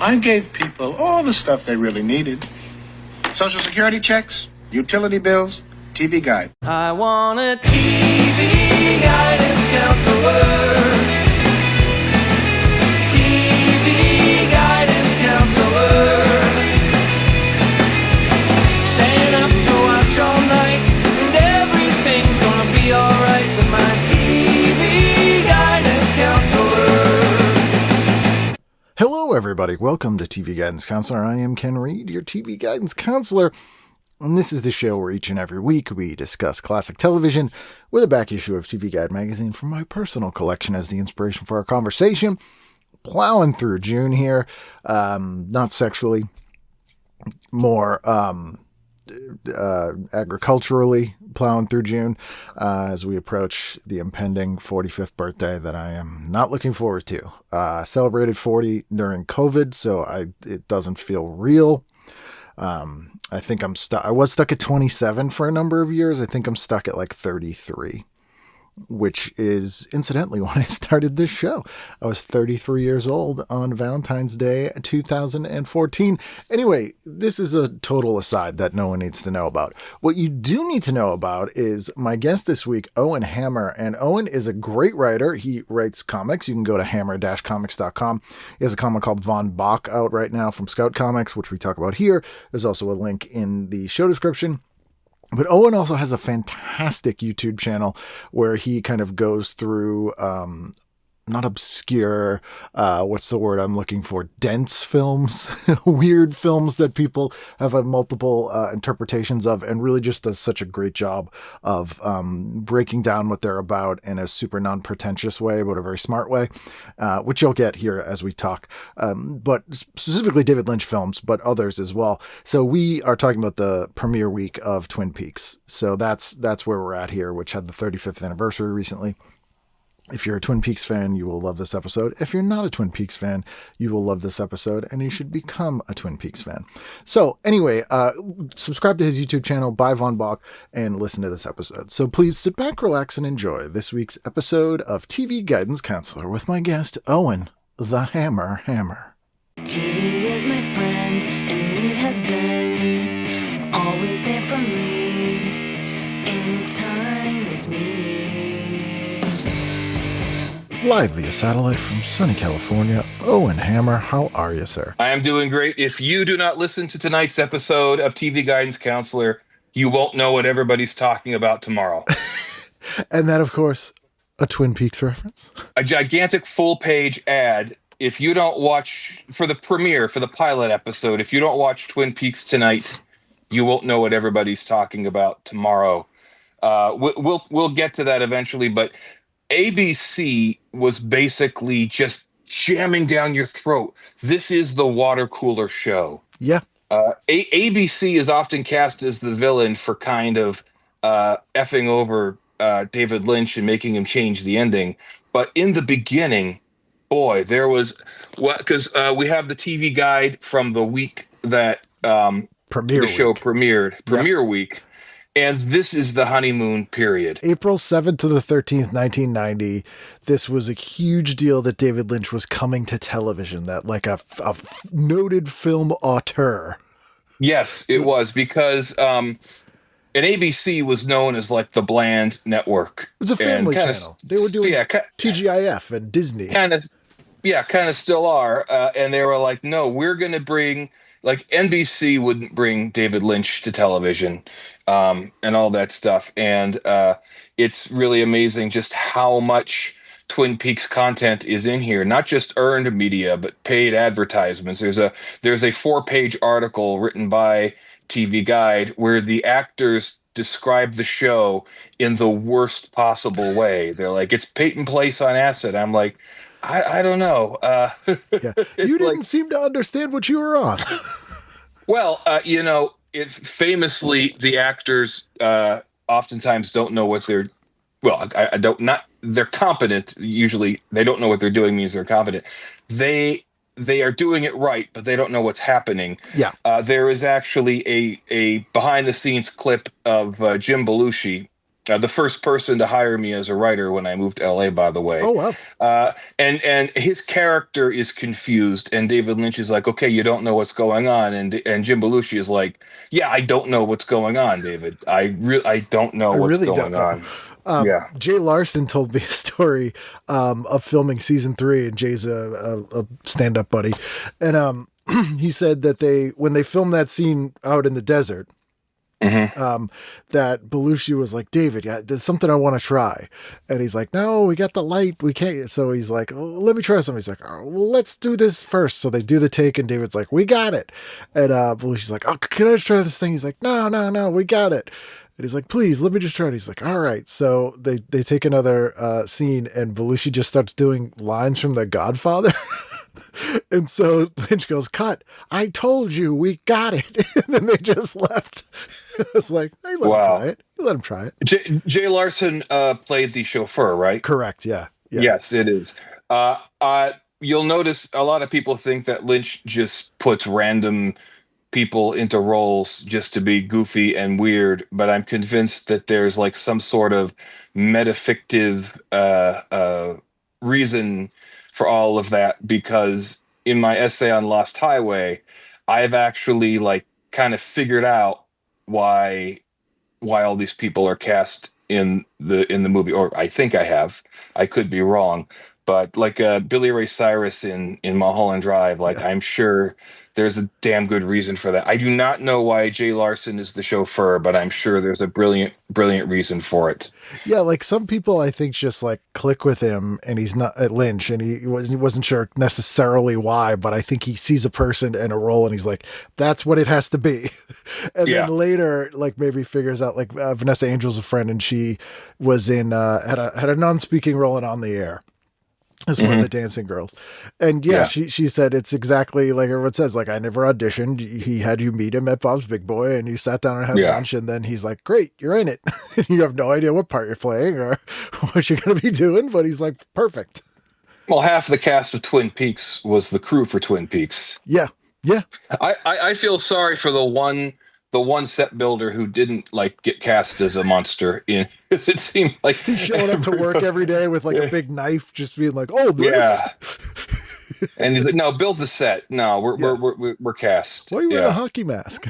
I gave people all the stuff they really needed. Social Security checks, utility bills, TV guide. I want a TV guidance counselor. TV guidance counselor. Staying up to watch all night, and everything's gonna be alright with my TV guidance counselor. Hello, everybody. Welcome to TV Guidance Counselor. I am Ken Reed, your TV Guidance Counselor. And this is the show where each and every week we discuss classic television with a back issue of TV Guide magazine from my personal collection as the inspiration for our conversation. Plowing through June here, not sexually, more agriculturally plowing through June as we approach the impending 45th birthday that I am not looking forward to. Celebrated 40 during COVID, so it doesn't feel real. I think I'm stuck. I was stuck at 27 for a number of years. I think I'm stuck at like 33, which is incidentally when I started this show. I was 33 years old on Valentine's Day, 2014. Anyway, this is a total aside that no one needs to know about. What you do need to know about is my guest this week, Owen Hammer. And Owen is a great writer. He writes comics. You can go to hammer-comics.com. He has a comic called Von Bach out right now from Scout Comics, which we talk about here. There's also a link in the show description. But Owen also has a fantastic YouTube channel where he kind of goes through, not obscure, what's the word I'm looking for? Dense films, weird films that people have multiple interpretations of, and really just does such a great job of breaking down what they're about in a super non-pretentious way, but a very smart way, which you'll get here as we talk. But specifically David Lynch films, but others as well. So we are talking about the premiere week of Twin Peaks. So that's where we're at here, which had the 35th anniversary recently. If you're a Twin Peaks fan, you will love this episode. If you're not a Twin Peaks fan, you will love this episode, and you should become a Twin Peaks fan. So anyway, subscribe to his YouTube channel, buy Von Bach, and listen to this episode. So please sit back, relax, and enjoy this week's episode of TV Guidance Counselor with my guest, Owen, the Hammer. TV is my friend, and it has been always there for me in time of need. Live via satellite from sunny California, Owen Hammer, how are you, sir? I am doing great. If you do not listen to tonight's episode of TV Guidance Counselor, you won't know what everybody's talking about tomorrow. And that, of course, a Twin Peaks reference. A gigantic full-page ad. If you don't watch, for the premiere, for the pilot episode, if you don't watch Twin Peaks tonight, you won't know what everybody's talking about tomorrow. We'll get to that eventually, but ABC was basically just jamming down your throat. This is the water cooler show. Yeah. ABC is often cast as the villain for kind of effing over David Lynch and making him change the ending. But in the beginning, boy, there was because we have the TV guide from the week that the show premiered, premiere week. And this is the honeymoon period. April 7th to the 13th, 1990. This was a huge deal that David Lynch was coming to television, that like a noted film auteur. Yes, it was, because and ABC was known as like the bland network. It was a family channel. They were doing TGIF and Disney. Kind of still are. And they were like, no, we're going to bring... Like NBC wouldn't bring David Lynch to television and all that stuff. And it's really amazing just how much Twin Peaks content is in here. Not just earned media, but paid advertisements. There's a 4-page article written by TV Guide where the actors describe the show in the worst possible way. They're like, it's Peyton Place on acid. I'm like, I don't know. Yeah. You didn't seem to understand what you were on. Well, famously, the actors oftentimes don't know what they're. Well, they're competent. Usually, they don't know what they're doing means they're competent. They are doing it right, but they don't know what's happening. Yeah. There is actually a behind the scenes clip of Jim Belushi The first person to hire me as a writer when I moved to LA, by the way. Oh, wow. And his character is confused, and David Lynch is like, "Okay, you don't know what's going on," and Jim Belushi is like, "Yeah, I don't know what's going on, David. I don't know I what's really don't going know. on." Yeah. Jay Larson told me a story of filming season 3, and Jay's a stand-up buddy. And he said that when they filmed that scene out in the desert, that Belushi was like, "David, there's something I want to try." And he's like, "No, we got the light. We can't." So he's like, "Oh, let me try something." He's like, "Oh, well, let's do this first." So they do the take, and David's like, "We got it." And Belushi's like, "Oh, can I just try this thing?" He's like, No, we got it." And he's like, "Please, let me just try it." He's like, "All right." So they take another scene, and Belushi just starts doing lines from The Godfather. And so Lynch goes, "Cut. I told you, we got it." And then they just left. I was like, "Hey, let him try it. Let him try it." Jay Larson played the chauffeur, right? Correct. Yeah. Yes, it is. You'll notice a lot of people think that Lynch just puts random people into roles just to be goofy and weird, but I'm convinced that there's like some sort of metafictive reason for all of that, because in my essay on Lost Highway, I've actually like kind of figured out why all these people are cast in the movie, or I think I have. I could be wrong, but like Billy Ray Cyrus in Mulholland Drive, like I'm sure there's a damn good reason for that. I do not know why Jay Larson is the chauffeur, but I'm sure there's a brilliant reason for it. Yeah, like some people I think just like click with him, and he's not at Lynch, and he wasn't sure necessarily why, but I think he sees a person in a role and he's like, "That's what it has to be." And then later, like maybe figures out, like Vanessa Angel's a friend, and she was in had a non-speaking role in On the Air as one of the dancing girls. And she said it's exactly like everyone says, like, "I never auditioned. He had you meet him at Bob's Big Boy, and you sat down and had lunch, and then he's like, 'Great, you're in it.' You have no idea what part you're playing or what you're going to be doing, but he's like, perfect." Well, half the cast of Twin Peaks was the crew for Twin Peaks. Yeah. I feel sorry for the one set builder who didn't like get cast as a monster in, because it seemed like he's showing up to work every day with like a big knife, just being like, "Oh, this." Yeah. And he's like, "No, build the set. No, we're cast." Why are you wearing a hockey mask?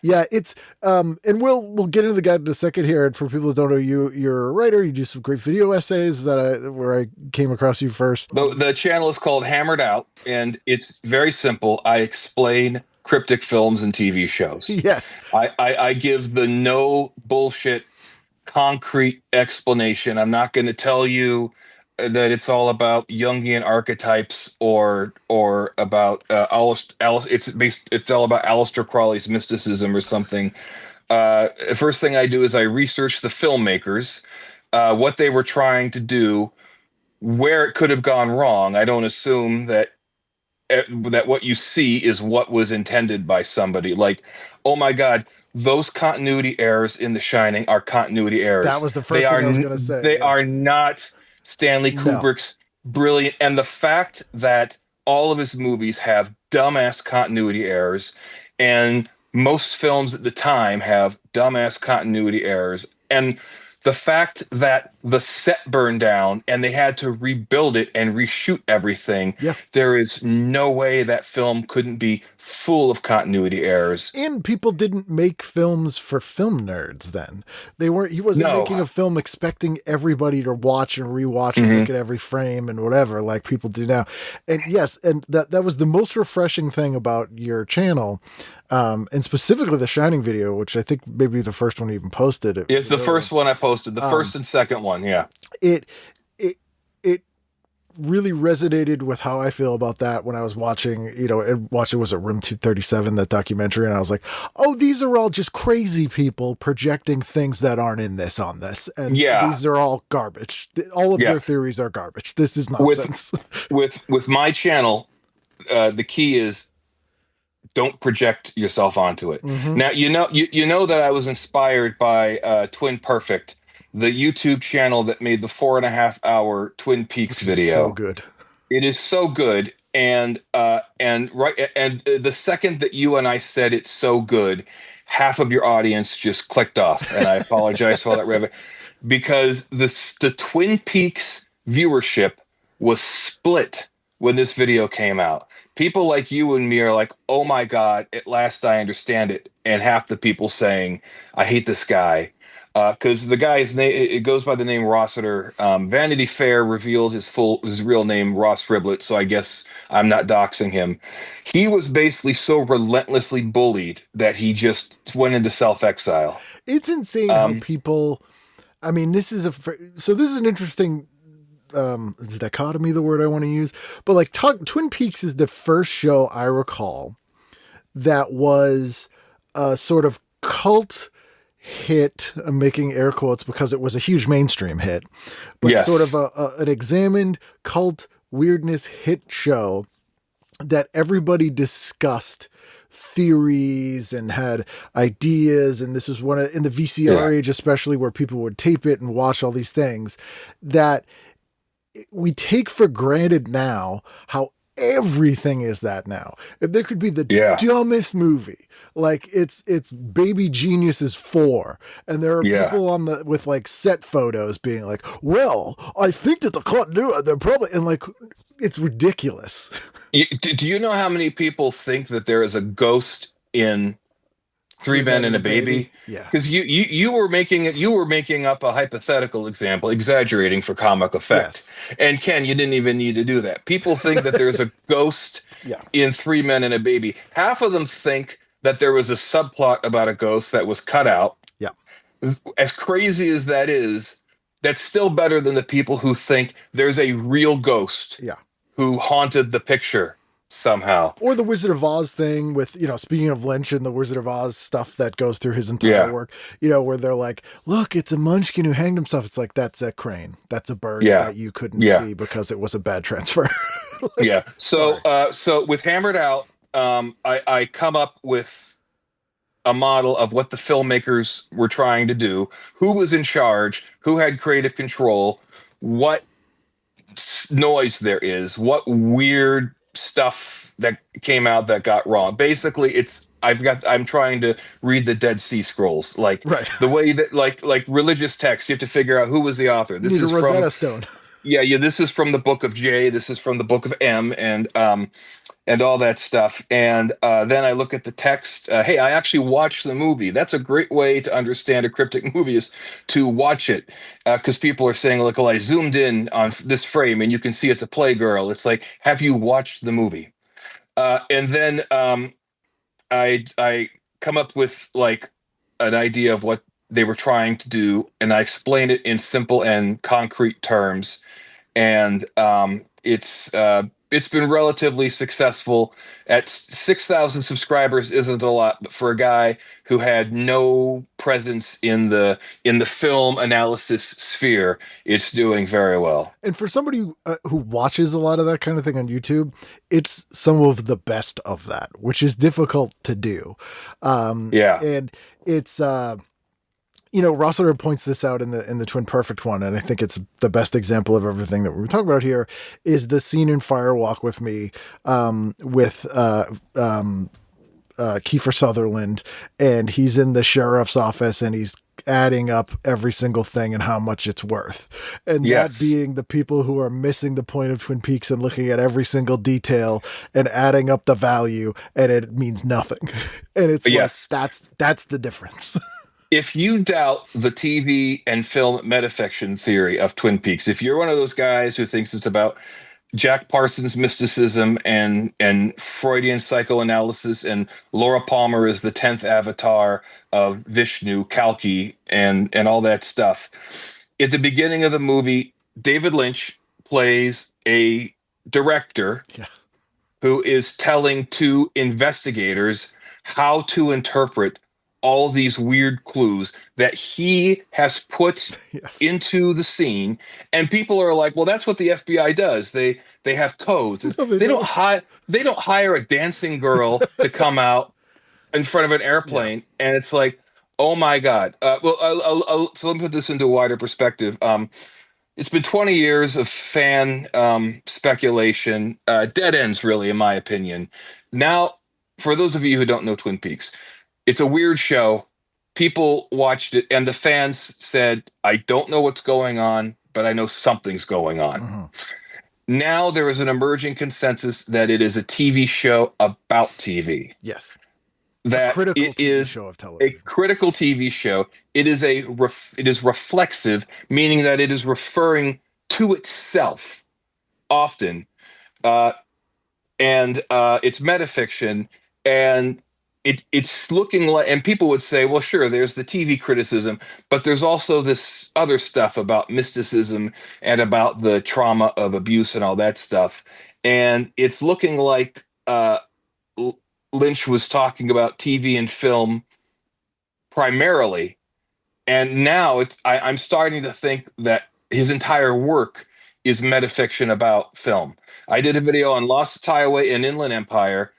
Yeah, it's and we'll get into the guide in a second here. And for people that don't know you, you're a writer. You do some great video essays where I came across you first. The channel is called Hammered Out, and it's very simple. I explain cryptic films and TV shows. Yes. I give the no bullshit concrete explanation. I'm not going to tell you that it's all about Jungian archetypes or about it's all about Aleister Crowley's mysticism or something. First thing I do is I research the filmmakers, what they were trying to do, where it could have gone wrong. I don't assume that what you see is what was intended by somebody. Like, oh my God, those continuity errors in The Shining are continuity errors. That was the first thing I was going to say. They are not Stanley Kubrick's brilliant. And the fact that all of his movies have dumbass continuity errors, and most films at the time have dumbass continuity errors, and the fact that the set burned down and they had to rebuild it and reshoot everything, there is no way that film couldn't be full of continuity errors. And people didn't make films for film nerds then. He wasn't making a film expecting everybody to watch and rewatch and look at every frame and whatever, like people do now. And yes, and that was the most refreshing thing about your channel. And specifically the Shining video, which I think maybe the first one you even posted. It's the first one I posted, the first and second one. Yeah. It really resonated with how I feel about that when I was watching, was it Room 237, that documentary. And I was like, oh, these are all just crazy people projecting things that aren't in this on this. And these are all garbage. All of their theories are garbage. This is nonsense. With my channel, the key is, don't project yourself onto it. Now, you know that I was inspired by Twin Perfect, the YouTube channel that made the 4.5-hour Twin Peaks video. So good. It is so good. And the second that you and I said it's so good, half of your audience just clicked off, and I apologize for all that rabbit, because the Twin Peaks viewership was split when this video came out. People like you and me are like, oh my God, at last I understand it. And half the people saying, I hate this guy. Because the guy's name, it goes by the name Rossiter. Vanity Fair revealed his real name, Ross Friblett. So I guess I'm not doxing him. He was basically so relentlessly bullied that he just went into self-exile. It's insane how people, I mean, this is an interesting is dichotomy the word I want to use, but like Twin Peaks is the first show I recall that was a sort of cult hit. I'm making air quotes because it was a huge mainstream hit, but Yes. sort of an examined cult weirdness hit show that everybody discussed theories and had ideas. And this was in the VCR age, especially, where people would tape it and watch all these things that we take for granted now, how everything is that now. If there could be the dumbest movie, like it's Baby Geniuses 4, and there are people with like set photos being like, well, I think that the continuity, they're probably, and like, it's ridiculous. Do you know how many people think that there is a ghost in Three Men and a Baby? Yeah. Because you were making up a hypothetical example, exaggerating for comic effect. Yes. And Ken, you didn't even need to do that. People think that there's a ghost in Three Men and a Baby. Half of them think that there was a subplot about a ghost that was cut out. Yeah. As crazy as that is, that's still better than the people who think there's a real ghost who haunted the picture somehow. Or the Wizard of Oz thing with, speaking of Lynch and the Wizard of Oz stuff that goes through his entire work, where they're like, look, it's a munchkin who hanged himself. It's like, that's a crane. That's a bird that you couldn't see because it was a bad transfer. So with Hammered Out, I come up with a model of what the filmmakers were trying to do, who was in charge, who had creative control, what noise there is, what weird stuff that came out that got wrong. Basically, I'm trying to read the Dead Sea Scrolls, like the way that like religious texts, you have to figure out who was the author. This is Rosetta Stone. This is from the book of J, this is from the book of M, and all that stuff. And then I look at the text. Hey, I actually watched the movie. That's a great way to understand a cryptic movie, is to watch it. Because people are saying, like, well, I zoomed in on this frame and you can see it's a Playgirl. It's like, have you watched the movie? And then I come up with like an idea of what they were trying to do, and I explain it in simple and concrete terms. And it's been relatively successful. At 6,000 subscribers isn't a lot, but for a guy who had no presence in the film analysis sphere, it's doing very well. And for somebody who watches a lot of that kind of thing on YouTube, it's some of the best of that, which is difficult to do. And it's Rossiter points this out in the Twin Perfect one, and I think it's the best example of everything that we're talking about here, is the scene in Fire Walk with Me with Kiefer Sutherland, and he's in the sheriff's office and he's adding up every single thing and how much it's worth. And that being the people who are missing the point of Twin Peaks and looking at every single detail and adding up the value, and it means nothing. And it's like, that's the difference. If you doubt the TV and film metafiction theory of Twin Peaks, if you're one of those guys who thinks it's about Jack Parsons' mysticism and Freudian psychoanalysis, and Laura Palmer is the 10th avatar of Vishnu, Kalki, and all that stuff, at the beginning of the movie, David Lynch plays a director who is telling two investigators how to interpret all these weird clues that he has put into the scene. And people are like, well, that's what the FBI does. They have codes. No, they don't hire a dancing girl to come out in front of an airplane. And it's like, oh my God. So let me put this into a wider perspective. It's been 20 years of fan speculation, dead ends, really, in my opinion. Now, for those of you who don't know Twin Peaks, It's a weird show. People watched it, and the fans said, I don't know what's going on, but I know something's going on. Mm-hmm. Now there is an emerging consensus that it is a TV show about TV. Yes. That critical it TV is show of a television. critical TV show. It is it is reflexive, meaning that it is referring to itself often, and it's metafiction, and it's looking like. And people would say, well, sure, there's the TV criticism, but there's also this other stuff about mysticism and about the trauma of abuse and all that stuff. And it's looking like Lynch was talking about TV and film primarily, and now I'm starting to think that his entire work is metafiction about film. I did a video on Lost Highway and Inland Empire.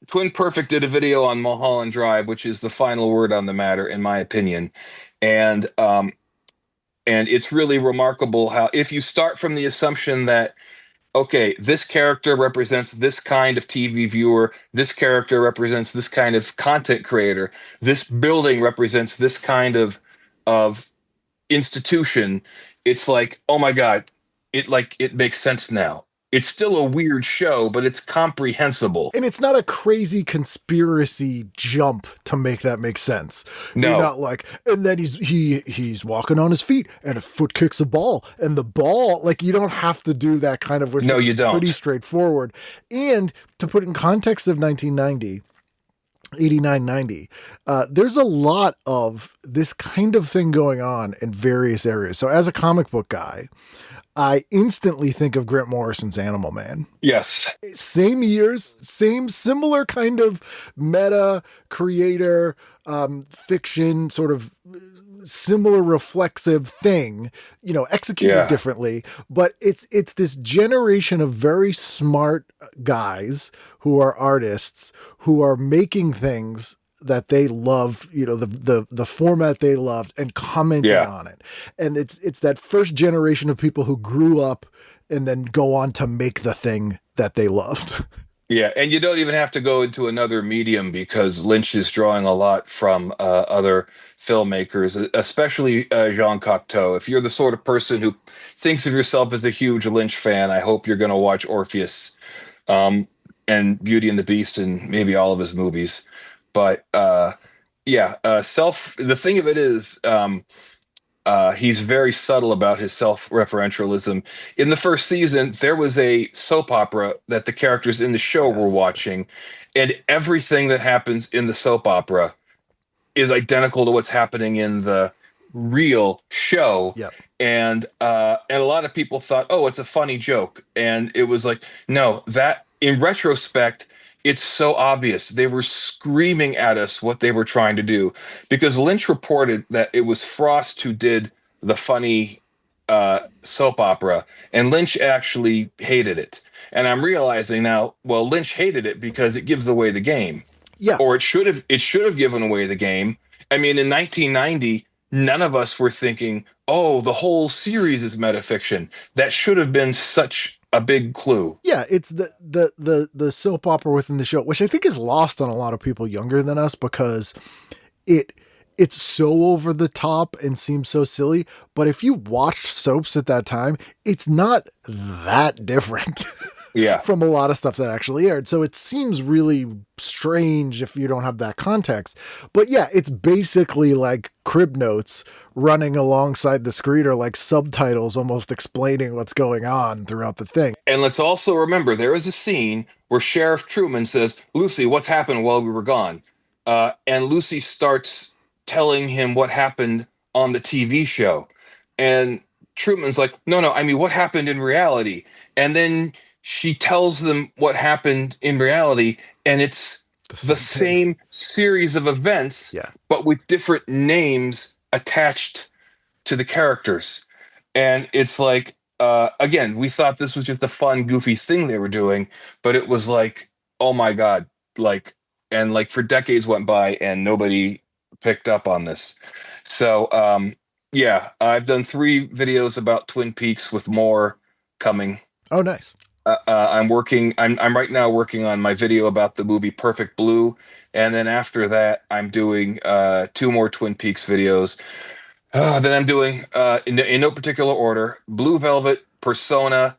Twin Perfect did a video on Mulholland Drive, which is the final word on the matter, in my opinion. And it's really remarkable how, if you start from the assumption that, okay, this character represents this kind of TV viewer, this character represents this kind of content creator, this building represents this kind of institution, it's like, oh my God, it makes sense now. It's still a weird show, but it's comprehensible. And it's not a crazy conspiracy jump to make that make sense. No. You're not like, and then he's walking on his feet and a foot kicks a ball and the ball, like, you don't have to do that kind of, which No, is you don't. pretty straightforward. And to put it in context of 1990, 89, 90, there's a lot of this kind of thing going on in various areas. So as a comic book guy, I instantly think of Grant Morrison's Animal Man. Yes. Same years, similar kind of meta creator, fiction, sort of similar reflexive thing, executed differently. But it's this generation of very smart guys who are artists who are making things that they love, the format they loved, and commenting on it. And it's that first generation of people who grew up and then go on to make the thing that they loved. Yeah, and you don't even have to go into another medium, because Lynch is drawing a lot from other filmmakers, especially Jean Cocteau. If you're the sort of person who thinks of yourself as a huge Lynch fan, I hope you're going to watch Orpheus and Beauty and the Beast and maybe all of his movies. But the thing of it is, he's very subtle about his self-referentialism. In the first season, there was a soap opera that the characters in the show were watching, and everything that happens in the soap opera is identical to what's happening in the real show. Yep. And a lot of people thought, oh, it's a funny joke. And it was like, no, that in retrospect, it's so obvious. They were screaming at us what they were trying to do, because Lynch reported that it was Frost who did the funny soap opera, and Lynch actually hated it. And I'm realizing now, well, Lynch hated it because it gives away the game. Yeah. Or it should have given away the game. I mean, in 1990, none of us were thinking, oh, the whole series is metafiction. That should have been such a big clue. Yeah, it's the soap opera within the show, which I think is lost on a lot of people younger than us, because it's so over the top and seems so silly. But if you watched soaps at that time, it's not that different. Yeah. From a lot of stuff that actually aired. So it seems really strange if you don't have that context. But yeah, it's basically like crib notes running alongside the screen, or like subtitles almost explaining what's going on throughout the thing. And let's also remember, there is a scene where Sheriff Truman says, Lucy, what's happened while we were gone? And Lucy starts telling him what happened on the TV show. And Truman's like, no, I mean, what happened in reality? And then she tells them what happened in reality, and it's the same series of events, but with different names attached to the characters. And it's like, again, we thought this was just a fun, goofy thing they were doing, but it was like, oh my God, for decades went by and nobody picked up on this. So, I've done 3 videos about Twin Peaks with more coming. Oh, nice. I'm right now working on my video about the movie Perfect Blue, and then after that, I'm doing two more Twin Peaks videos. Then I'm doing in no particular order: Blue Velvet, Persona,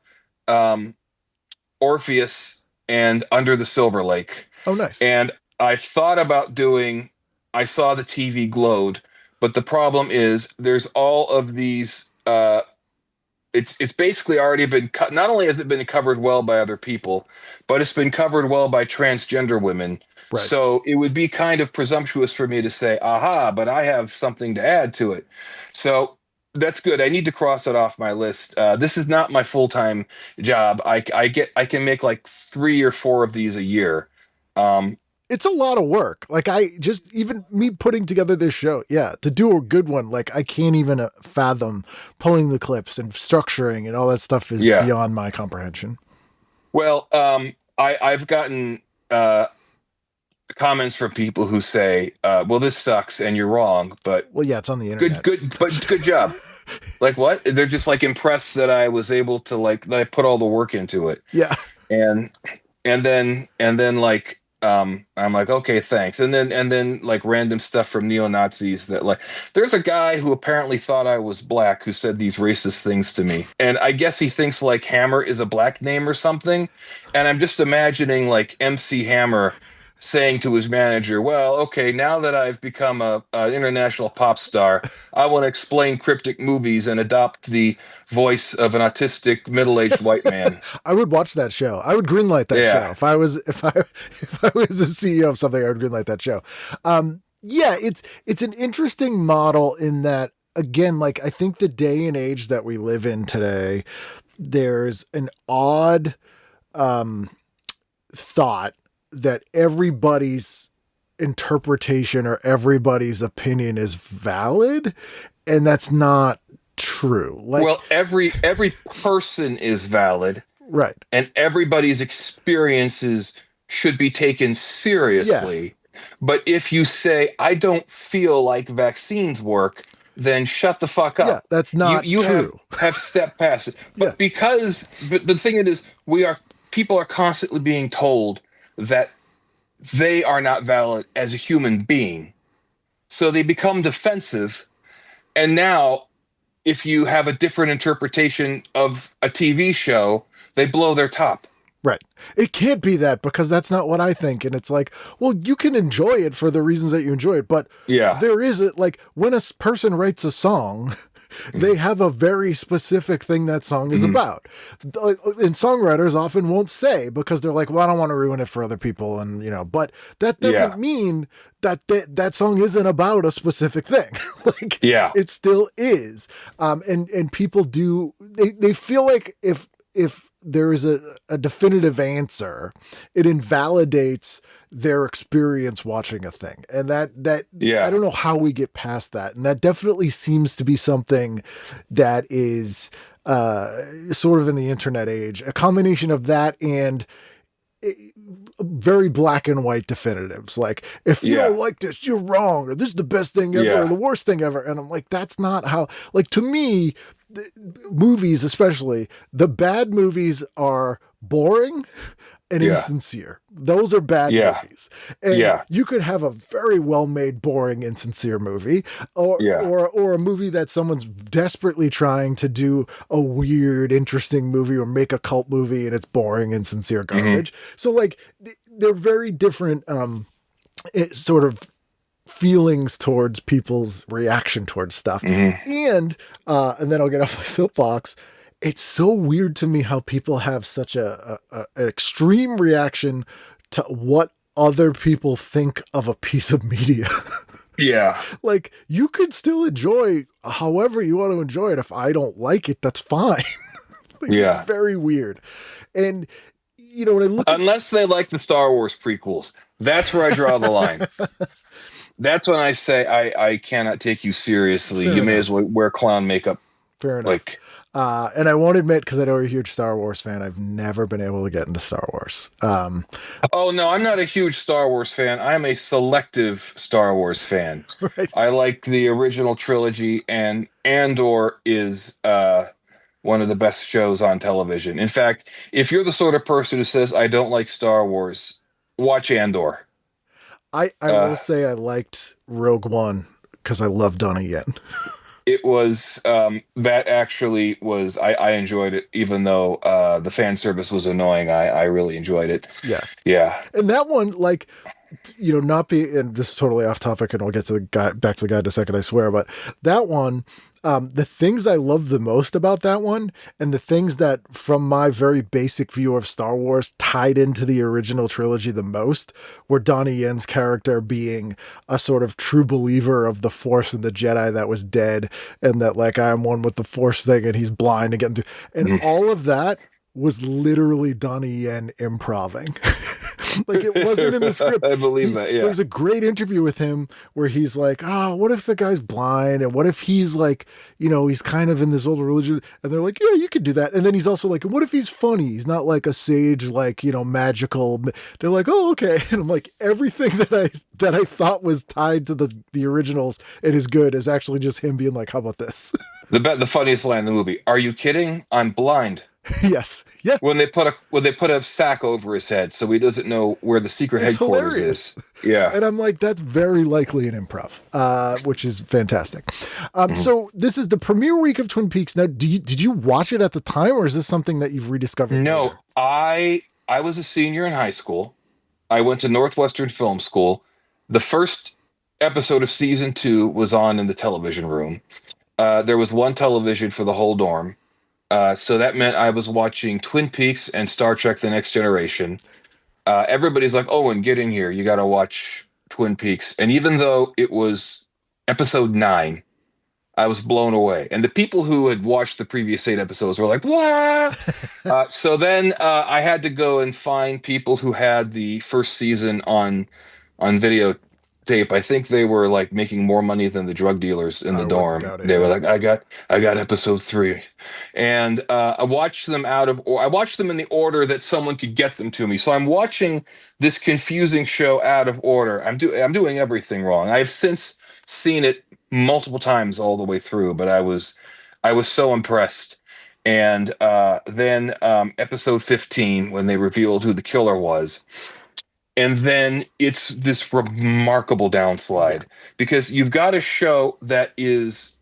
um, Orpheus, and Under the Silver Lake. Oh, nice. And I've thought about doing. I saw the TV glowed, but the problem is there's all of these. It's basically already been cut. Not only has it been covered well by other people, but it's been covered well by transgender women. Right. So it would be kind of presumptuous for me to say, "Aha!" But I have something to add to it. So that's good. I need to cross it off my list. This is not my full time job. I can make like 3 or 4 of these a year. It's a lot of work. Like even me putting together this show, to do a good one, like I can't even fathom pulling the clips and structuring and all that stuff is beyond my comprehension. Well, I've gotten comments from people who say, "Well, this sucks and you're wrong," but it's on the internet. Good job. Like what? They're just like impressed that I was able to that I put all the work into it. Yeah. And then like I'm like, okay, thanks. And then like random stuff from neo-Nazis that like there's a guy who apparently thought I was black who said these racist things to me. And I guess he thinks like Hammer is a black name or something. And I'm just imagining like MC Hammer saying to his manager, well, okay, now that I've become an international pop star, I want to explain cryptic movies and adopt the voice of an autistic middle-aged white man. I would watch that show. I would greenlight that show. If I was a CEO of something, I would greenlight that show. It's an interesting model in that, again, like I think the day and age that we live in today, there's an odd thought that everybody's interpretation or everybody's opinion is valid, and that's not true. Like, well, every person is valid, right? And everybody's experiences should be taken seriously. Yes. But if you say, "I don't feel like vaccines work," then shut the fuck up. Yeah, that's not you true. have stepped past it. But but the thing is, people are constantly being told that they are not valid as a human being. So they become defensive. And now, if you have a different interpretation of a TV show, they blow their top. Right. It can't be that because that's not what I think. And it's like, well, you can enjoy it for the reasons that you enjoy it. But there is like when a person writes a song, they have a very specific thing that song is about. And songwriters often won't say because they're like, well, I don't want to ruin it for other people. And, but that doesn't mean that song isn't about a specific thing. It still is. And people they feel like if there is a definitive answer, it invalidates their experience watching a thing. And that I don't know how we get past that. And that definitely seems to be something that is sort of in the internet age, a combination of that and very black and white definitives. Like, if you don't like this, you're wrong, or this is the best thing ever, or the worst thing ever. And I'm like, that's not how, like, to me, movies, especially the bad movies, are boring and insincere. Those are bad movies. And you could have a very well-made, boring, insincere movie, or a movie that someone's desperately trying to do a weird, interesting movie or make a cult movie, and it's boring, insincere garbage. So, like, they're very different sort of feelings towards people's reaction towards stuff. And then I'll get off my soapbox. It's so weird to me how people have such an extreme reaction to what other people think of a piece of media. Like, you could still enjoy however you want to enjoy it. If I don't like it, that's fine. It's very weird. And, when I look unless they like the Star Wars prequels, that's where I draw the line. That's when I say I cannot take you seriously. Fair enough. May as well wear clown makeup. Fair enough. And I won't admit, because I know you're a huge Star Wars fan, I've never been able to get into Star Wars. Oh, no, I'm not a huge Star Wars fan. I'm a selective Star Wars fan. Right. I like the original trilogy, and Andor is one of the best shows on television. In fact, if you're the sort of person who says I don't like Star Wars, watch Andor. I Uh, will say I liked Rogue One because I love Donnie Yen. it was that actually was I enjoyed it, even though the fan service was annoying. I really enjoyed it. Yeah. Yeah. And that one, like, not be, and this is totally off topic, and I'll get to the guy, back to the guy in a second, I swear, but that one, the things I love the most about that one, and the things that, from my very basic view of Star Wars, tied into the original trilogy the most, were Donnie Yen's character being a sort of true believer of the Force and the Jedi that was dead, and that, like, I am one with the Force thing, and he's blind and getting through, and all of that was literally Donnie Yen improving. Like, it wasn't in the script. I believe that, yeah. There's a great interview with him where he's like, oh, what if the guy's blind? And what if he's like, he's kind of in this old religion? And they're like, yeah, you could do that. And then he's also like, what if he's funny? He's not like a sage, like, magical. They're like, oh, okay. And I'm like, everything that I thought was tied to the originals and is good is actually just him being like, how about this? The funniest line in the movie. Are you kidding? I'm blind. Yes. Yeah. When they put a sack over his head so he doesn't know where the secret It's headquarters hilarious. is. Yeah. And I'm like, that's very likely an improv, which is fantastic. So this is the premiere week of Twin Peaks. Now, did you watch it at the time, or is this something that you've rediscovered? No, later? I was a senior in high school. I went to Northwestern Film School. The first episode of season 2 was on in the television room. There was one television for the whole dorm. So that meant I was watching Twin Peaks and Star Trek: The Next Generation. Everybody's like, Owen, get in here. You got to watch Twin Peaks. And even though it was episode 9, I was blown away. And the people who had watched the previous 8 episodes were like, what? So then I had to go and find people who had the first season on videotape. I think they were like making more money than the drug dealers in the dorm. They were like, I got episode 3. And I watched them I watched them in the order that someone could get them to me. So I'm watching this confusing show out of order. I'm doing everything wrong. I have since seen it multiple times all the way through, but I was so impressed. And then episode 15, when they revealed who the killer was, and then it's this remarkable downslide, because you've got a show that is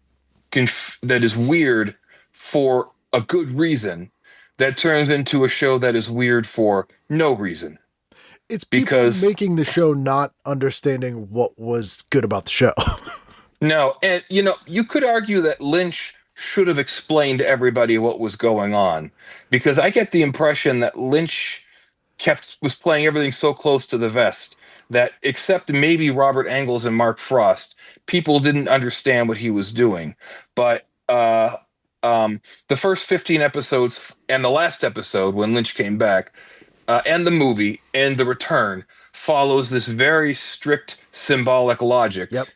weird for a good reason that turns into a show that is weird for no reason. It's because making the show not understanding what was good about the show. No, and you could argue that Lynch should have explained to everybody what was going on, because I get the impression that Lynch was playing everything so close to the vest that, except maybe Robert Engels and Mark Frost, people didn't understand what he was doing. But the first 15 episodes and the last episode, when Lynch came back, and the movie and The Return, follows this very strict symbolic logic. Yep.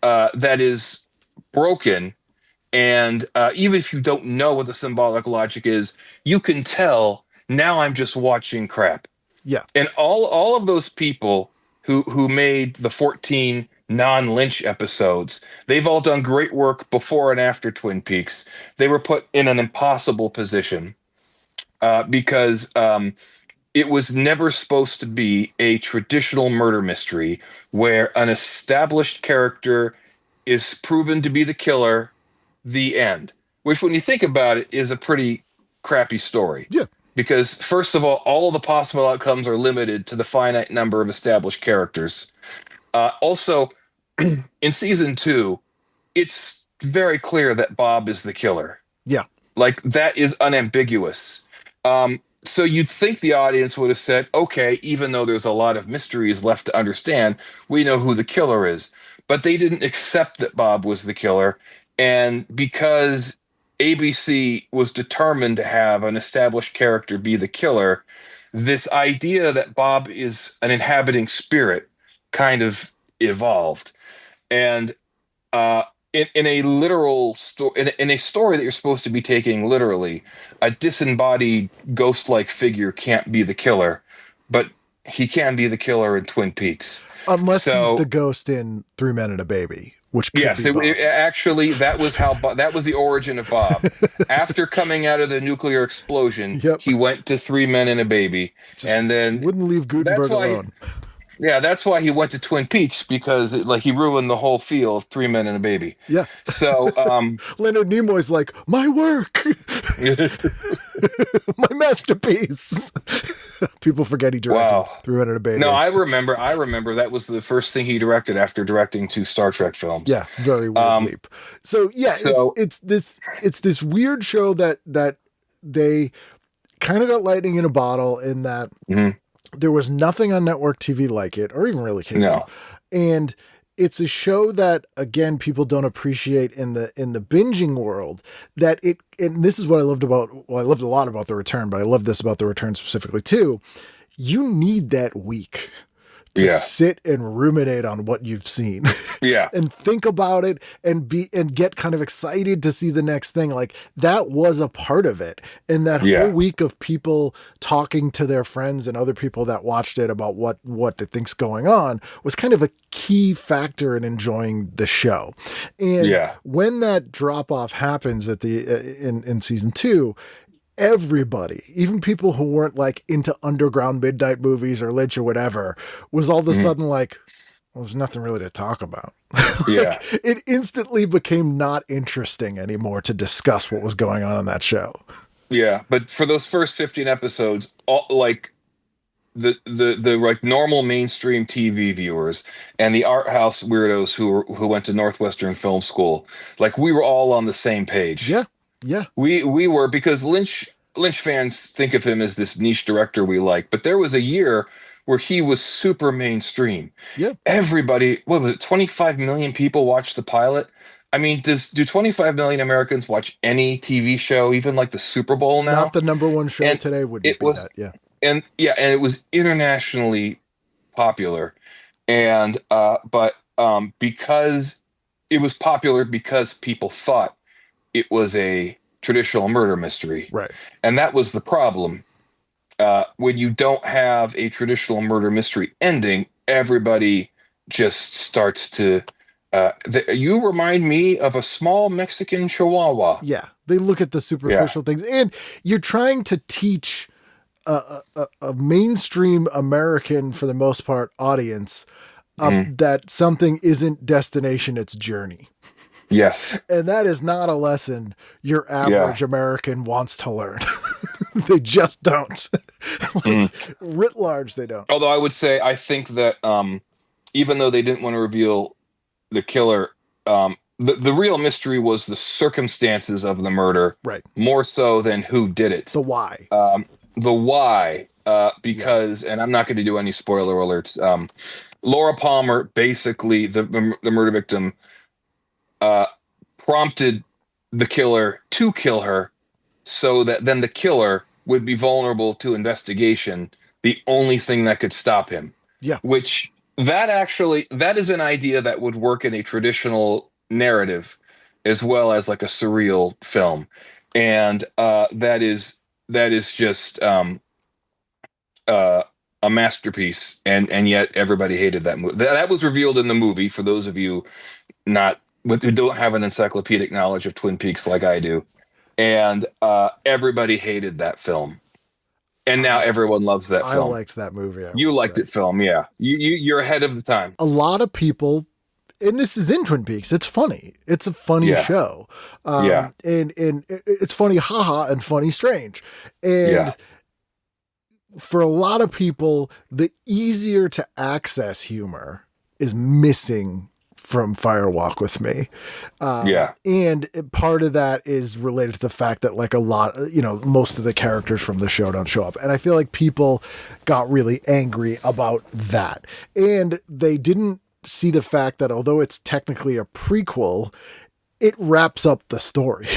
That is broken. And even if you don't know what the symbolic logic is, you can tell, now I'm just watching crap. Yeah. And all of those people who made the 14 non-Lynch episodes, they've all done great work before and after Twin Peaks. They were put in an impossible position because it was never supposed to be a traditional murder mystery where an established character is proven to be the killer, the end. Which, when you think about it, is a pretty crappy story. Yeah. Because, first of all of the possible outcomes are limited to the finite number of established characters. Also, in season 2, it's very clear that Bob is the killer. Yeah. Like, that is unambiguous. So you'd think the audience would have said, okay, even though there's a lot of mysteries left to understand, we know who the killer is. But they didn't accept that Bob was the killer. And because ABC was determined to have an established character be the killer, this idea that Bob is an inhabiting spirit kind of evolved. And in a literal story, in a story that you're supposed to be taking literally, a disembodied ghost-like figure can't be the killer, but he can be the killer in Twin Peaks. Unless he's the ghost in 3 Men and a Baby, which could Yes, be Bob. actually that was that was the origin of Bob. After coming out of the nuclear explosion, Yep. he went to Three Men and a Baby, and then Wouldn't leave Gutenberg alone. Yeah, that's why he went to Twin Peaks, because he ruined the whole feel of Three Men and a Baby. Yeah. So Leonard Nimoy's like, my work, my masterpiece. People forget he directed Three Men and a Baby. No, I remember that was the first thing he directed after directing 2 Star Trek films. Yeah, very weird leap. So yeah, it's this weird show that they kind of got lightning in a bottle in that. Mm-hmm. There was nothing on network TV like it, or even really cable. No. And it's a show that, again, people don't appreciate in the binging world. And this is what I loved about. Well, I loved a lot about The Return, but I love this about The Return specifically too. You need that week to sit and ruminate on what you've seen. Yeah. And think about it and get kind of excited to see the next thing. Like, that was a part of it. And that whole week of people talking to their friends and other people that watched it about what they think's going on was kind of a key factor in enjoying the show. And when that drop off happens at in season 2, everybody, even people who weren't like into underground midnight movies or Lynch or whatever, was all of a sudden like, well, there's nothing really to talk about. It instantly became not interesting anymore to discuss what was going on in that show. Yeah, but for those first 15 episodes, like the like normal mainstream TV viewers and the art house weirdos who went to Northwestern Film School, like, we were all on the same page. Yeah. Yeah. We were, because Lynch fans think of him as this niche director we like, but there was a year where he was super mainstream. Yeah. Everybody, what was it, 25 million people watched the pilot? I mean, do 25 million Americans watch any TV show, even like the Super Bowl now? Not the number one show today would be that, yeah. And it was internationally popular. And but because it was popular because people thought it was a traditional murder mystery. Right. And that was the problem. When you don't have a traditional murder mystery ending, everybody just starts to... you remind me of a small Mexican chihuahua. Yeah. They look at the superficial things. And you're trying to teach a mainstream American, for the most part, audience that something isn't destination, it's journey. Yes. And that is not a lesson your average American wants to learn. They just don't. Writ large, they don't. Although I would say, I think that even though they didn't want to reveal the killer, the real mystery was the circumstances of the murder. Right. More so than who did it. The why. The why. Because, and I'm not going to do any spoiler alerts. Laura Palmer, basically, the murder victim, prompted the killer to kill her, so that then the killer would be vulnerable to investigation, the only thing that could stop him. Yeah. Which that is an idea that would work in a traditional narrative as well as like a surreal film. And that is just a masterpiece. And yet everybody hated that movie. That was revealed in the movie, for those of you who don't have an encyclopedic knowledge of Twin Peaks like I do. And everybody hated that film. And now everyone loves that film. I liked that movie. You liked it, film, yeah. You're ahead of the time. A lot of people, and this is in Twin Peaks, it's funny. It's a funny show. And it's funny, haha, and funny, strange. And for a lot of people, the easier to access humor is missing from Fire Walk with Me. And part of that is related to the fact that, like, most of the characters from the show don't show up. And I feel like people got really angry about that. And they didn't see the fact that, although it's technically a prequel, it wraps up the story.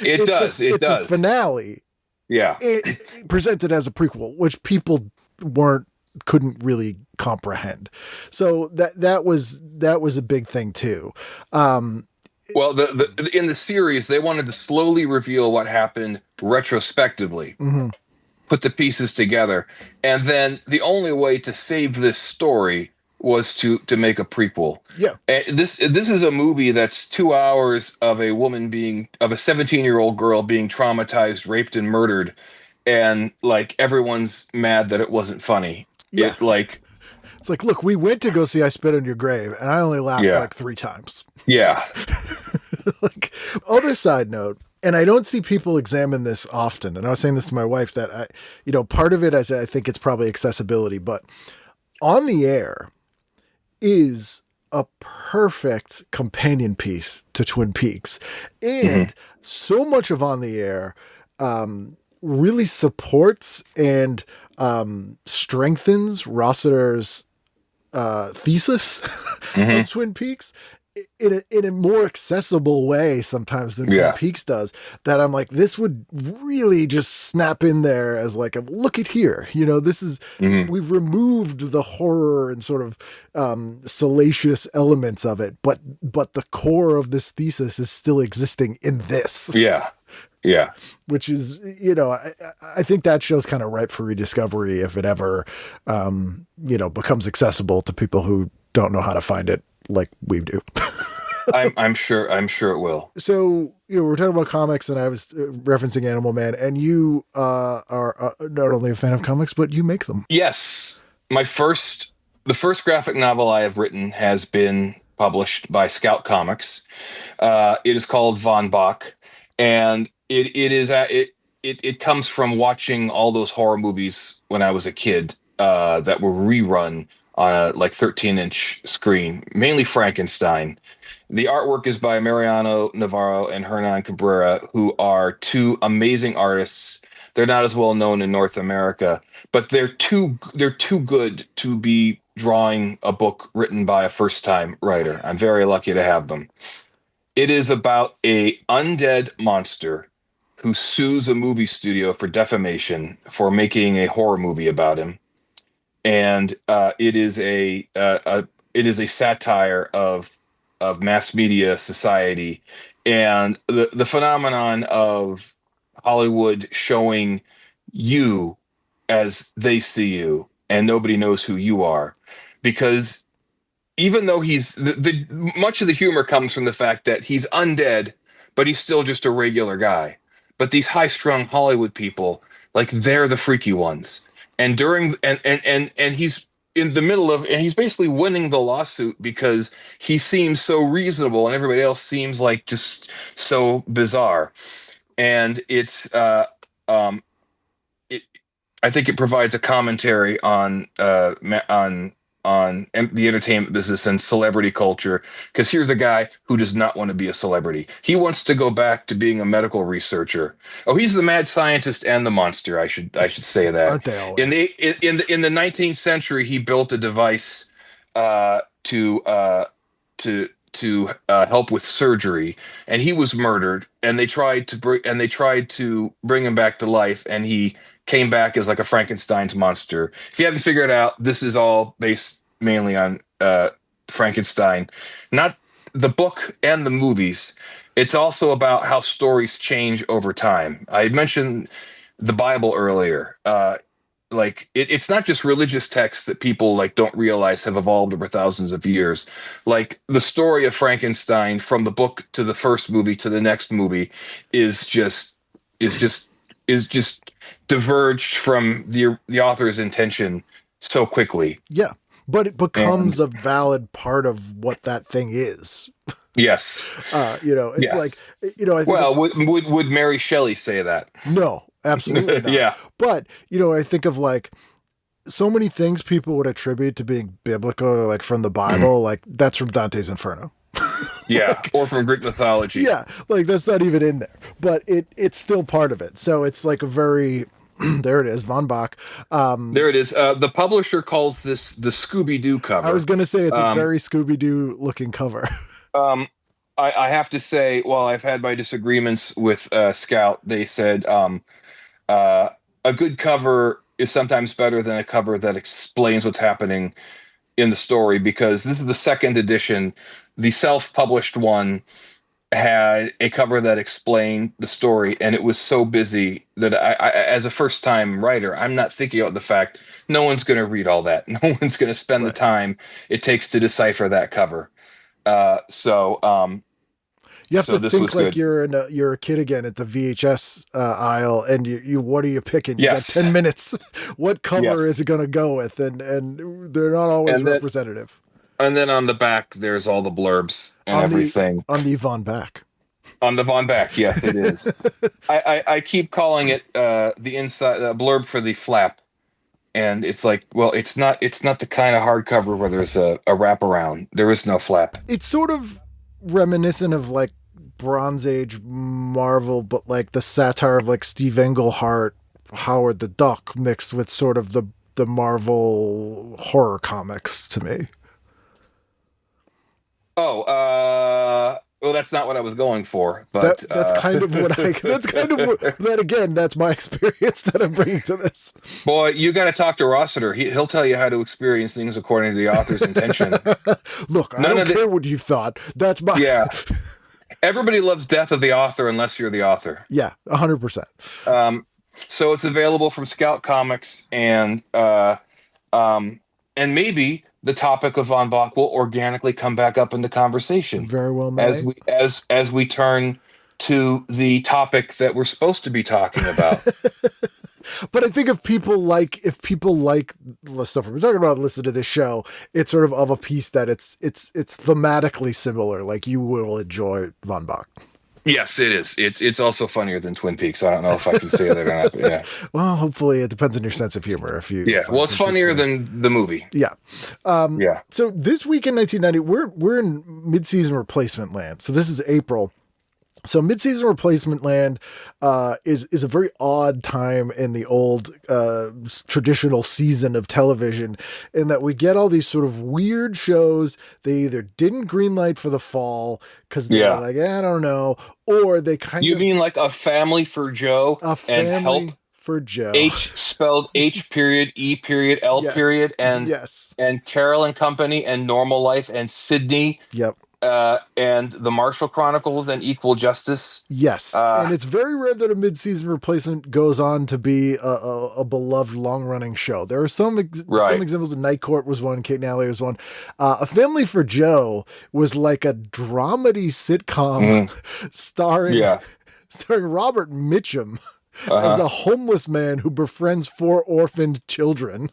It does. It's a finale. Yeah. It presented as a prequel, which people couldn't really comprehend. So that was a big thing too. Well, in the series, they wanted to slowly reveal what happened retrospectively, put the pieces together. And then the only way to save this story was to make a prequel. Yeah. And this is a movie that's 2 hours of a 17-year-old girl being traumatized, raped, and murdered, and like everyone's mad that it wasn't funny. Yeah. It's like, look, we went to go see I Spit on Your Grave, and I only laughed like 3 times. Yeah. Like, other side note, and I don't see people examine this often, and I was saying this to my wife, that part of it is, I think it's probably accessibility, but On the Air is a perfect companion piece to Twin Peaks. And so much of On the Air really supports and strengthens Rossiter's thesis of Twin Peaks in a more accessible way sometimes than Twin Peaks does, that I'm like, this would really just snap in there as like a look at here. This is, we've removed the horror and sort of salacious elements of it, but the core of this thesis is still existing in this. Yeah. Yeah. Which is, I think that show's kind of ripe for rediscovery if it ever, becomes accessible to people who don't know how to find it like we do. I'm sure it will. So, we're talking about comics, and I was referencing Animal Man, and you are not only a fan of comics, but you make them. Yes. The first graphic novel I have written has been published by Scout Comics. It is called Von Bach, and it comes from watching all those horror movies when I was a kid that were rerun on a 13-inch screen, mainly Frankenstein. The artwork is by Mariano Navarro and Hernan Cabrera, who are 2 amazing artists. They're not as well known in North America, but they're too good to be drawing a book written by a first-time writer. I'm very lucky to have them. It is about a undead monster who sues a movie studio for defamation for making a horror movie about him. And it is a satire of mass media society and the phenomenon of Hollywood showing you as they see you, and nobody knows who you are, because even though he's much of the humor comes from the fact that he's undead, but he's still just a regular guy. But these high-strung Hollywood people, like, they're the freaky ones. And he's in the middle of, and he's basically winning the lawsuit because he seems so reasonable and everybody else seems like just so bizarre. And I think it provides a commentary on the entertainment business and celebrity culture, because here's a guy who does not want to be a celebrity. He wants to go back to being a medical researcher. Oh, he's the mad scientist and the monster. I should say that. Aren't they always? In the 19th century, he built a device to help with surgery, and he was murdered. And they tried to bring him back to life, and he came back as like a Frankenstein's monster. If you haven't figured it out, this is all based mainly on Frankenstein, not the book and the movies. It's also about how stories change over time. I mentioned the Bible earlier. It's not just religious texts that people don't realize have evolved over thousands of years. Like the story of Frankenstein, from the book to the first movie to the next movie, is just diverged from the author's intention so quickly. Yeah, but it becomes a valid part of what that thing is. Yes. It's yes. I think would Mary Shelley say that? No, absolutely not. Yeah. But, I think of so many things people would attribute to being biblical, or from the Bible, that's from Dante's Inferno. Yeah, or from Greek mythology. Yeah, that's not even in there, but it's still part of it. So it's a very, there it is, Von Bach. There it is. The publisher calls this the Scooby-Doo cover. I was going to say it's a very Scooby-Doo looking cover. I have to say, while I've had my disagreements with Scout, they said a good cover is sometimes better than a cover that explains what's happening in the story, because this is the second edition. The self-published one had a cover that explained the story, and it was so busy that as a first-time writer, I'm not thinking about the fact no one's going to read all that. No one's going to spend the Right. time it takes to decipher that cover. You have So to this was think like good. you're a kid again at the VHS aisle, and you what are you picking? You got Yes. 10 minutes. What cover Yes. is it going to go with? And they're not always And then representative. and then on the back, there's all the blurbs and On everything. the Von Back. On the Von Back, yes, it is. I keep calling it the inside blurb for the flap, and it's like, well, it's not the kind of hardcover where there's a wraparound. There is no flap. It's sort of reminiscent of like Bronze Age Marvel, but like the satire of like Steve Englehart, Howard the Duck mixed with sort of the Marvel horror comics to me. Oh, well, that's not what I was going for, but That's kind of what that's kind of what, that again, that's my experience that I'm bringing to this. boy, you got to talk to Rossiter. He'll tell you how to experience things according to the author's intention. Look, I None don't of the- care what you thought. That's my Yeah. Everybody loves Death of the Author unless you're the author. Yeah, 100%. So it's available from Scout Comics, and maybe the topic of Von Bach will organically come back up in the conversation Very well may. as we turn to the topic that we're supposed to be talking about. But I think if people like the stuff we're talking about, listen to this show, it's sort of a piece that it's thematically similar. Like you will enjoy Von Bach. Yes, it is. It's also funnier than Twin Peaks. I don't know if I can say that or not. But yeah. Well, hopefully it depends on your sense of humor. Yeah. Well, it's funnier than the movie. Yeah. Yeah. So this week in 1990, we're in mid-season replacement land. So this is April. So mid-season replacement land is a very odd time in the old traditional season of television, in that we get all these sort of weird shows. They either didn't greenlight for the fall because they're like, I don't know, or they kind You of mean like A Family for Joe a family and Help? for Joe. H spelled H period E period L Yes. period and Yes. and Carol and Company and Normal Life and Sydney Yep. and the Marshall Chronicles and Equal Justice. Yes, and it's very rare that a mid-season replacement goes on to be a beloved long-running show. There are some examples. Night Court was one. Kate and Allie was one. A Family for Joe was like a dramedy sitcom starring Robert Mitchum as a homeless man who befriends 4 orphaned children.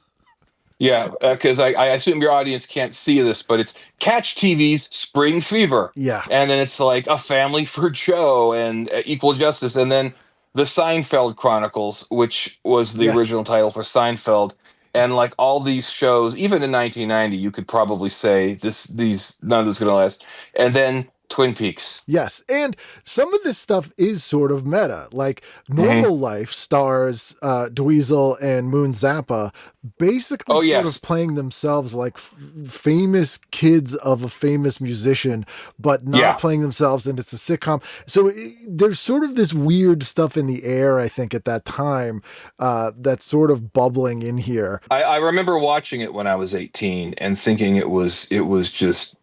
Yeah, because I assume your audience can't see this, but it's Catch TV's Spring Fever. Yeah. And then it's like A Family for Joe and Equal Justice. And then the Seinfeld Chronicles, which was the original title for Seinfeld. And like all these shows, even in 1990, you could probably say none of this is going to last. And then Twin Peaks. Yes, and some of this stuff is sort of meta. Like Normal Life stars Dweezil and Moon Zappa basically sort of playing themselves like famous kids of a famous musician, but not playing themselves, and it's a sitcom. So there's sort of this weird stuff in the air, I think, at that time that's sort of bubbling in here. I remember watching it when I was 18 and thinking it was just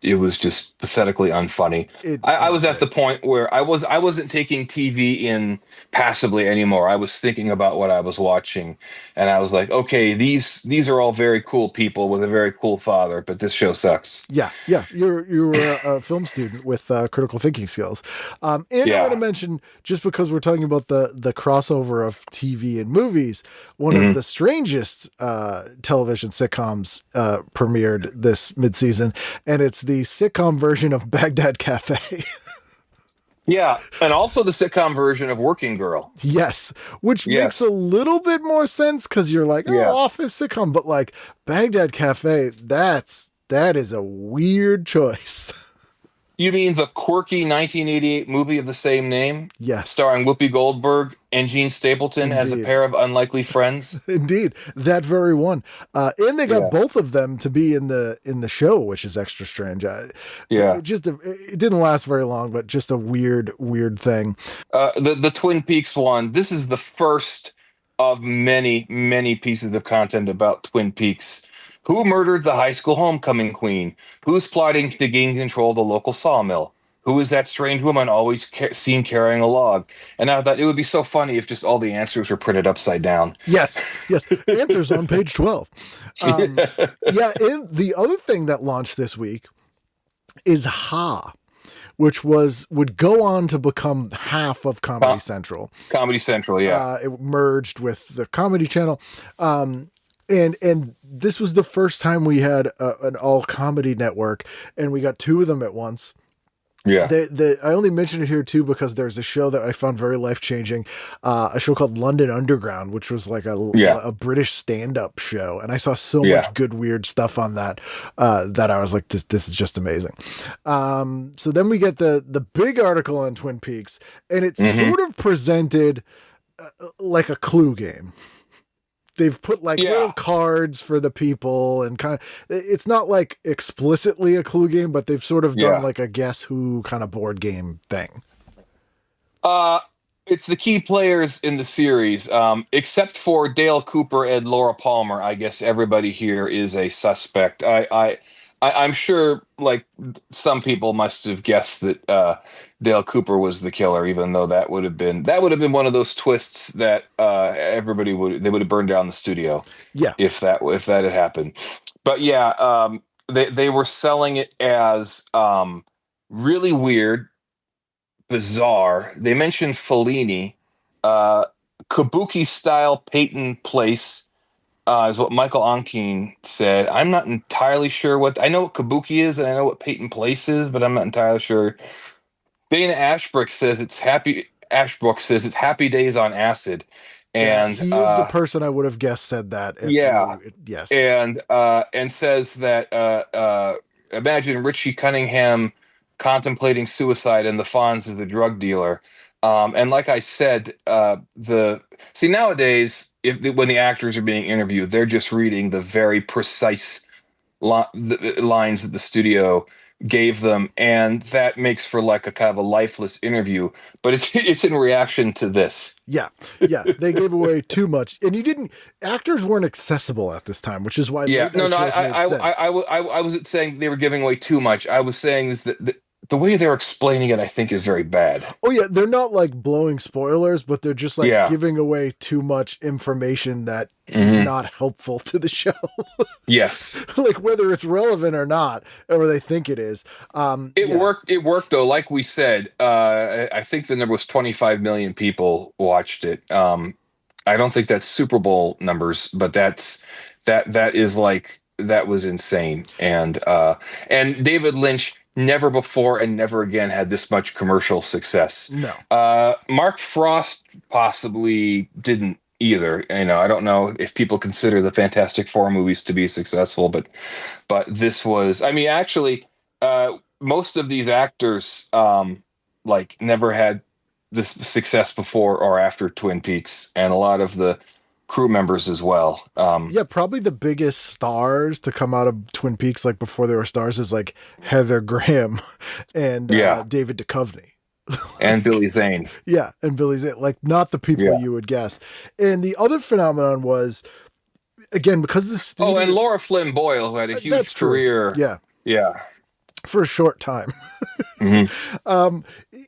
pathetically unfunny. I was at the point where I wasn't taking TV in passively anymore. I was thinking about what I was watching, and I was like, okay, these are all very cool people with a very cool father, but this show sucks. Yeah. You were a film student with critical thinking skills. And I want to mention, just because we're talking about the crossover of TV and movies, one of the strangest television sitcoms premiered this mid-season, and it's the sitcom version of Baghdad Cafe. Yeah, and also the sitcom version of Working Girl. Yes, which makes a little bit more sense because you're like, office sitcom, but like Baghdad Cafe, that is a weird choice. You mean the quirky 1988 movie of the same name? Yes. Starring Whoopi Goldberg and Gene Stapleton as a pair of unlikely friends? Indeed. That very one. And they got both of them to be in the show, which is extra strange. It didn't last very long, but just a weird thing. The Twin Peaks one, this is the first of many, many pieces of content about Twin Peaks. Who murdered the high school homecoming queen? Who's plotting to gain control of the local sawmill? Who is that strange woman always seen carrying a log? And I thought it would be so funny if just all the answers were printed upside down. Yes. Answers on page 12. Yeah. And the other thing that launched this week is Ha, which would go on to become half of Comedy Central. Comedy Central, yeah. It merged with the Comedy Channel. And this was the first time we had an all comedy network, and we got two of them at once. Yeah. I only mention it here too because there's a show that I found very life-changing, a show called London Underground, which was like a British stand-up show. And I saw so much good, weird stuff on that, that I was like, this is just amazing. So then we get the big article on Twin Peaks, and it's sort of presented like a Clue game. They've put like little cards for the people, and kind of, it's not like explicitly a Clue game, but they've sort of done like a Guess Who kind of board game thing. It's the key players in the series, except for Dale Cooper and Laura Palmer. I guess everybody here is a suspect. I'm sure, like, some people must have guessed that Dale Cooper was the killer, even though that would have been one of those twists that everybody would have burned down the studio. Yeah, if that had happened. But yeah, they were selling it as really weird, bizarre. They mentioned Fellini, Kabuki style Peyton Place. Is what Michael Onkine said. I'm not entirely sure I know what Kabuki is, and I know what Peyton Place is, but I'm not entirely sure. Dana Ashbrook says it's happy days on acid. And he is the person I would have guessed said that. Yes. And says that imagine Richie Cunningham contemplating suicide and the Fonz is a drug dealer. And like I said, nowadays, when the actors are being interviewed, they're just reading the very precise lines that the studio gave them, and that makes for like a kind of a lifeless interview. But it's in reaction to this. Yeah, they gave away too much, and actors weren't accessible at this time, which is why. I wasn't saying they were giving away too much. I was saying is that the way they're explaining it, I think, is very bad. Oh yeah, they're not like blowing spoilers, but they're just like giving away too much information that is not helpful to the show. Yes. Like whether it's relevant or not, or they think it is. It worked though. Like we said, I think the number was 25 million people watched it. I don't think that's Super Bowl numbers, but that is like, that was insane. And David Lynch never before and never again had this much commercial success. No. Mark Frost possibly didn't either. I don't know if people consider the Fantastic Four movies to be successful, but this was, actually, most of these actors never had this success before or after Twin Peaks, and a lot of the crew members as well. Probably the biggest stars to come out of Twin Peaks, like before they were stars, is like Heather Graham and David Duchovny. And Billy Zane. Yeah, and Billy Zane. Like, not the people you would guess. And the other phenomenon was, again, because the studio... Oh, and Laura Flynn Boyle, who had a huge career. True. Yeah. For a short time.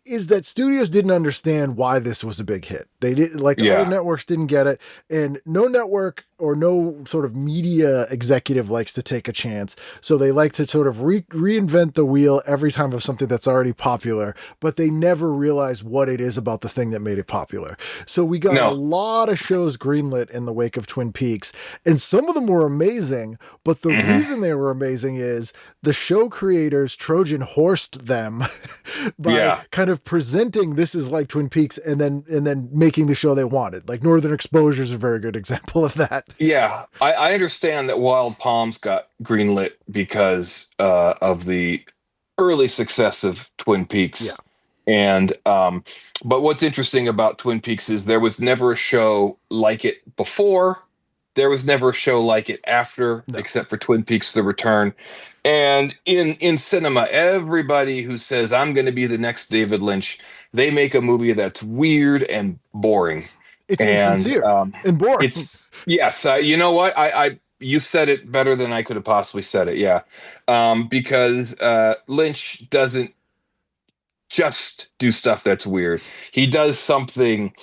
Is that studios didn't understand why this was a big hit. They didn't, other networks didn't get it, and no network or no sort of media executive likes to take a chance. So they like to sort of reinvent the wheel every time of something that's already popular, but they never realize what it is about the thing that made it popular. So we got a lot of shows greenlit in the wake of Twin Peaks, and some of them were amazing, but the reason they were amazing is the show creators Trojan horsed them by kind of presenting this is like Twin Peaks and then making the show they wanted. Like Northern Exposure is a very good example of that. Yeah, I understand that Wild Palms got greenlit because of the early success of Twin Peaks. Yeah. And but what's interesting about Twin Peaks is there was never a show like it before. There was never a show like it after, except for Twin Peaks: The Return. And in cinema, everybody who says, I'm going to be the next David Lynch, they make a movie that's weird and boring. It's insincere and boring. Yes. You know what? You said it better than I could have possibly said it. Yeah. Because Lynch doesn't just do stuff that's weird. He does something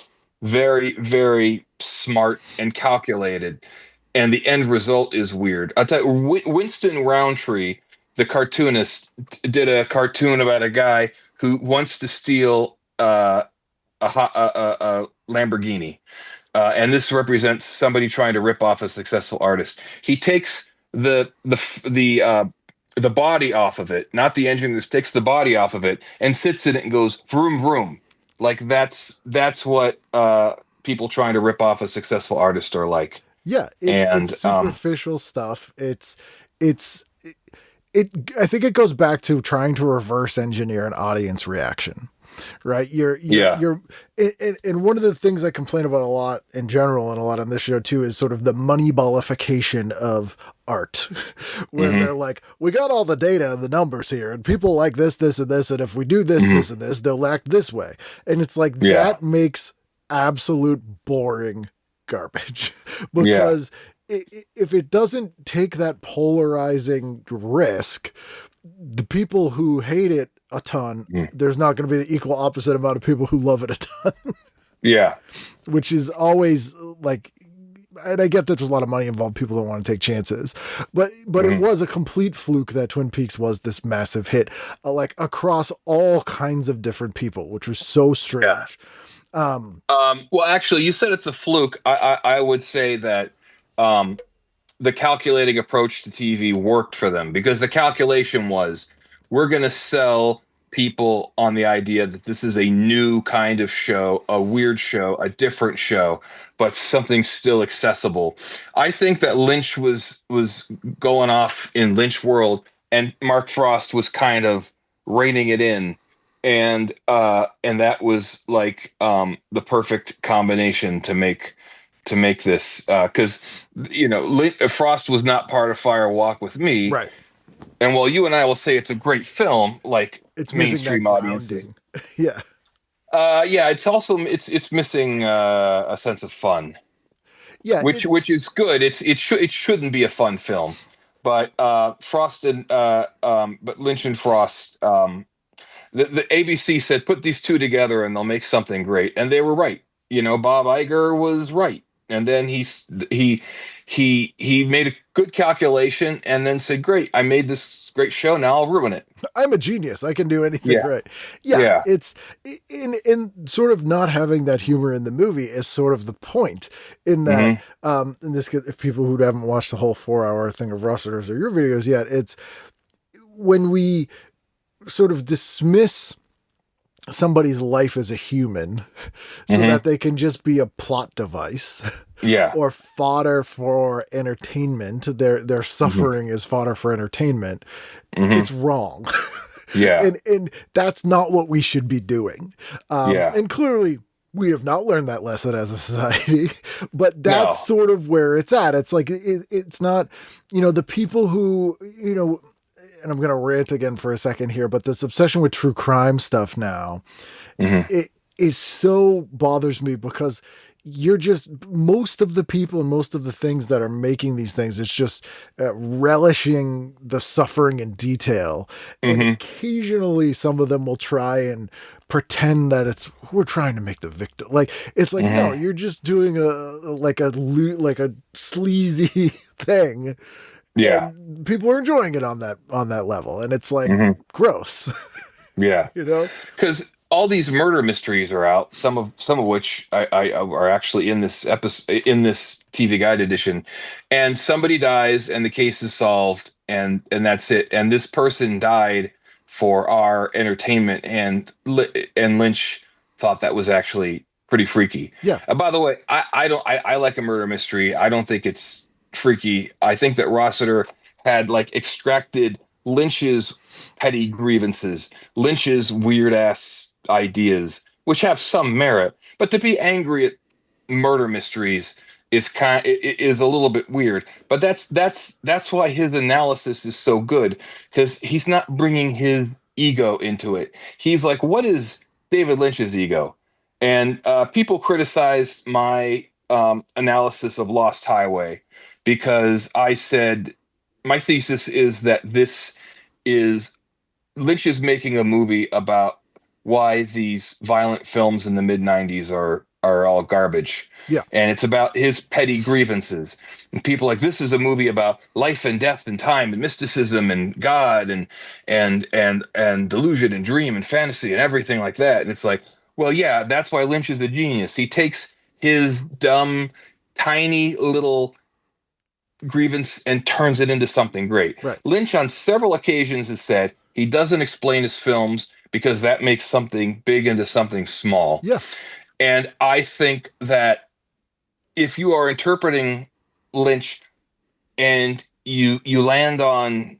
very, very smart and calculated, and the end result is weird. I'll tell you, Winston Roundtree, the cartoonist, did a cartoon about a guy who wants to steal a Lamborghini, and this represents somebody trying to rip off a successful artist. He takes the body off of it, not the engine. This takes the body off of it and sits in it and goes vroom vroom. Like that's what people trying to rip off a successful artist are like. Yeah, it's superficial stuff. I think it goes back to trying to reverse engineer an audience reaction, right? And one of the things I complain about a lot in general and a lot on this show too is sort of the moneyballification of art, where they're like, we got all the data and the numbers here, and people like this, this, and this, and if we do this, this, and this, they'll act this way. And it's like that makes absolute boring garbage because if it doesn't take that polarizing risk, the people who hate it a ton, there's not going to be the equal opposite amount of people who love it a ton. Which is always like, and I get that there's a lot of money involved. People don't want to take chances, but it was a complete fluke that Twin Peaks was this massive hit, like across all kinds of different people, which was so strange. Well, actually, you said it's a fluke. I would say that the calculating approach to TV worked for them, because the calculation was, we're going to sell people on the idea that this is a new kind of show, a weird show, a different show, but something still accessible. I think that Lynch was going off in Lynch world, and Mark Frost was kind of reining it in. And that was like the perfect combination to make this, because Frost was not part of Fire Walk with Me, right? And while you and I will say it's a great film, like it's mainstream audiences, it's also it's missing a sense of fun, which is good. It shouldn't be a fun film, but Frost and but Lynch and Frost. The ABC said, put these two together and they'll make something great. And they were right. Bob Iger was right. And then he made a good calculation and then said, great, I made this great show. Now I'll ruin it. I'm a genius. I can do anything right. Yeah. It's in sort of not having that humor in the movie is sort of the point in that, in this, if people who haven't watched the whole 4-hour thing of Rossiter's or your videos yet, it's when we sort of dismiss somebody's life as a human so that they can just be a plot device or fodder for entertainment. Their suffering is fodder for entertainment. It's wrong. And that's not what we should be doing. And clearly we have not learned that lesson as a society, but that's sort of where it's at. It's like, it's not, the people who, and I'm going to rant again for a second here, but this obsession with true crime stuff now, it is so bothers me, because you're just, most of the people and most of the things that are making these things, it's just relishing the suffering in detail. And occasionally some of them will try and pretend that we're trying to make the victim. Like, it's like, no, you're just doing a sleazy thing. Yeah. And people are enjoying it on that level. And it's like, gross. Because all these murder mysteries are out. Some of which I are actually in this episode, in this TV Guide edition, and somebody dies and the case is solved, and that's it. And this person died for our entertainment, and Lynch thought that was actually pretty freaky. Yeah. By the way, I like a murder mystery. I don't think it's freaky. I think that Rossiter had extracted Lynch's petty grievances, Lynch's weird ass ideas, which have some merit, but to be angry at murder mysteries is a little bit weird. But that's why his analysis is so good, because he's not bringing his ego into it. He's like, what is David Lynch's ego? And people criticized my analysis of Lost Highway, because I said my thesis is that this is Lynch is making a movie about why these violent films in the mid 90s are all garbage. Yeah. And it's about his petty grievances. And people like, this is a movie about life and death and time and mysticism and God and delusion and dream and fantasy and everything like that. And it's like, well, yeah, that's why Lynch is a genius. He takes his dumb, tiny little grievance and turns it into something great. Right. Lynch on several occasions has said he doesn't explain his films because that makes something big into something small. Yeah. And I think that if you are interpreting Lynch and you land on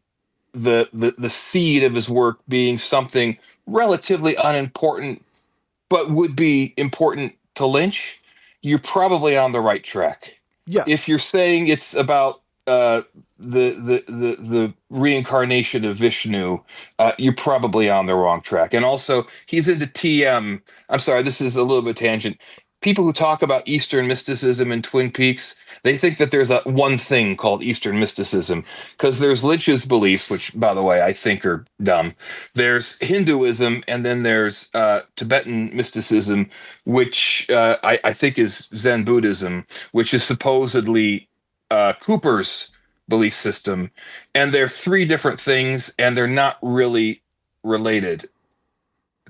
the seed of his work being something relatively unimportant but would be important to Lynch, you're probably on the right track. Yeah. If you're saying it's about the reincarnation of Vishnu, you're probably on the wrong track. And also, he's into TM. I'm sorry, this is a little bit tangent. People who talk about Eastern mysticism in Twin Peaks, they think that there's a one thing called Eastern mysticism, because there's Lynch's beliefs, which, by the way, I think are dumb. There's Hinduism, and then there's Tibetan mysticism, which I think is Zen Buddhism, which is supposedly Cooper's belief system. And they're three different things, and they're not really related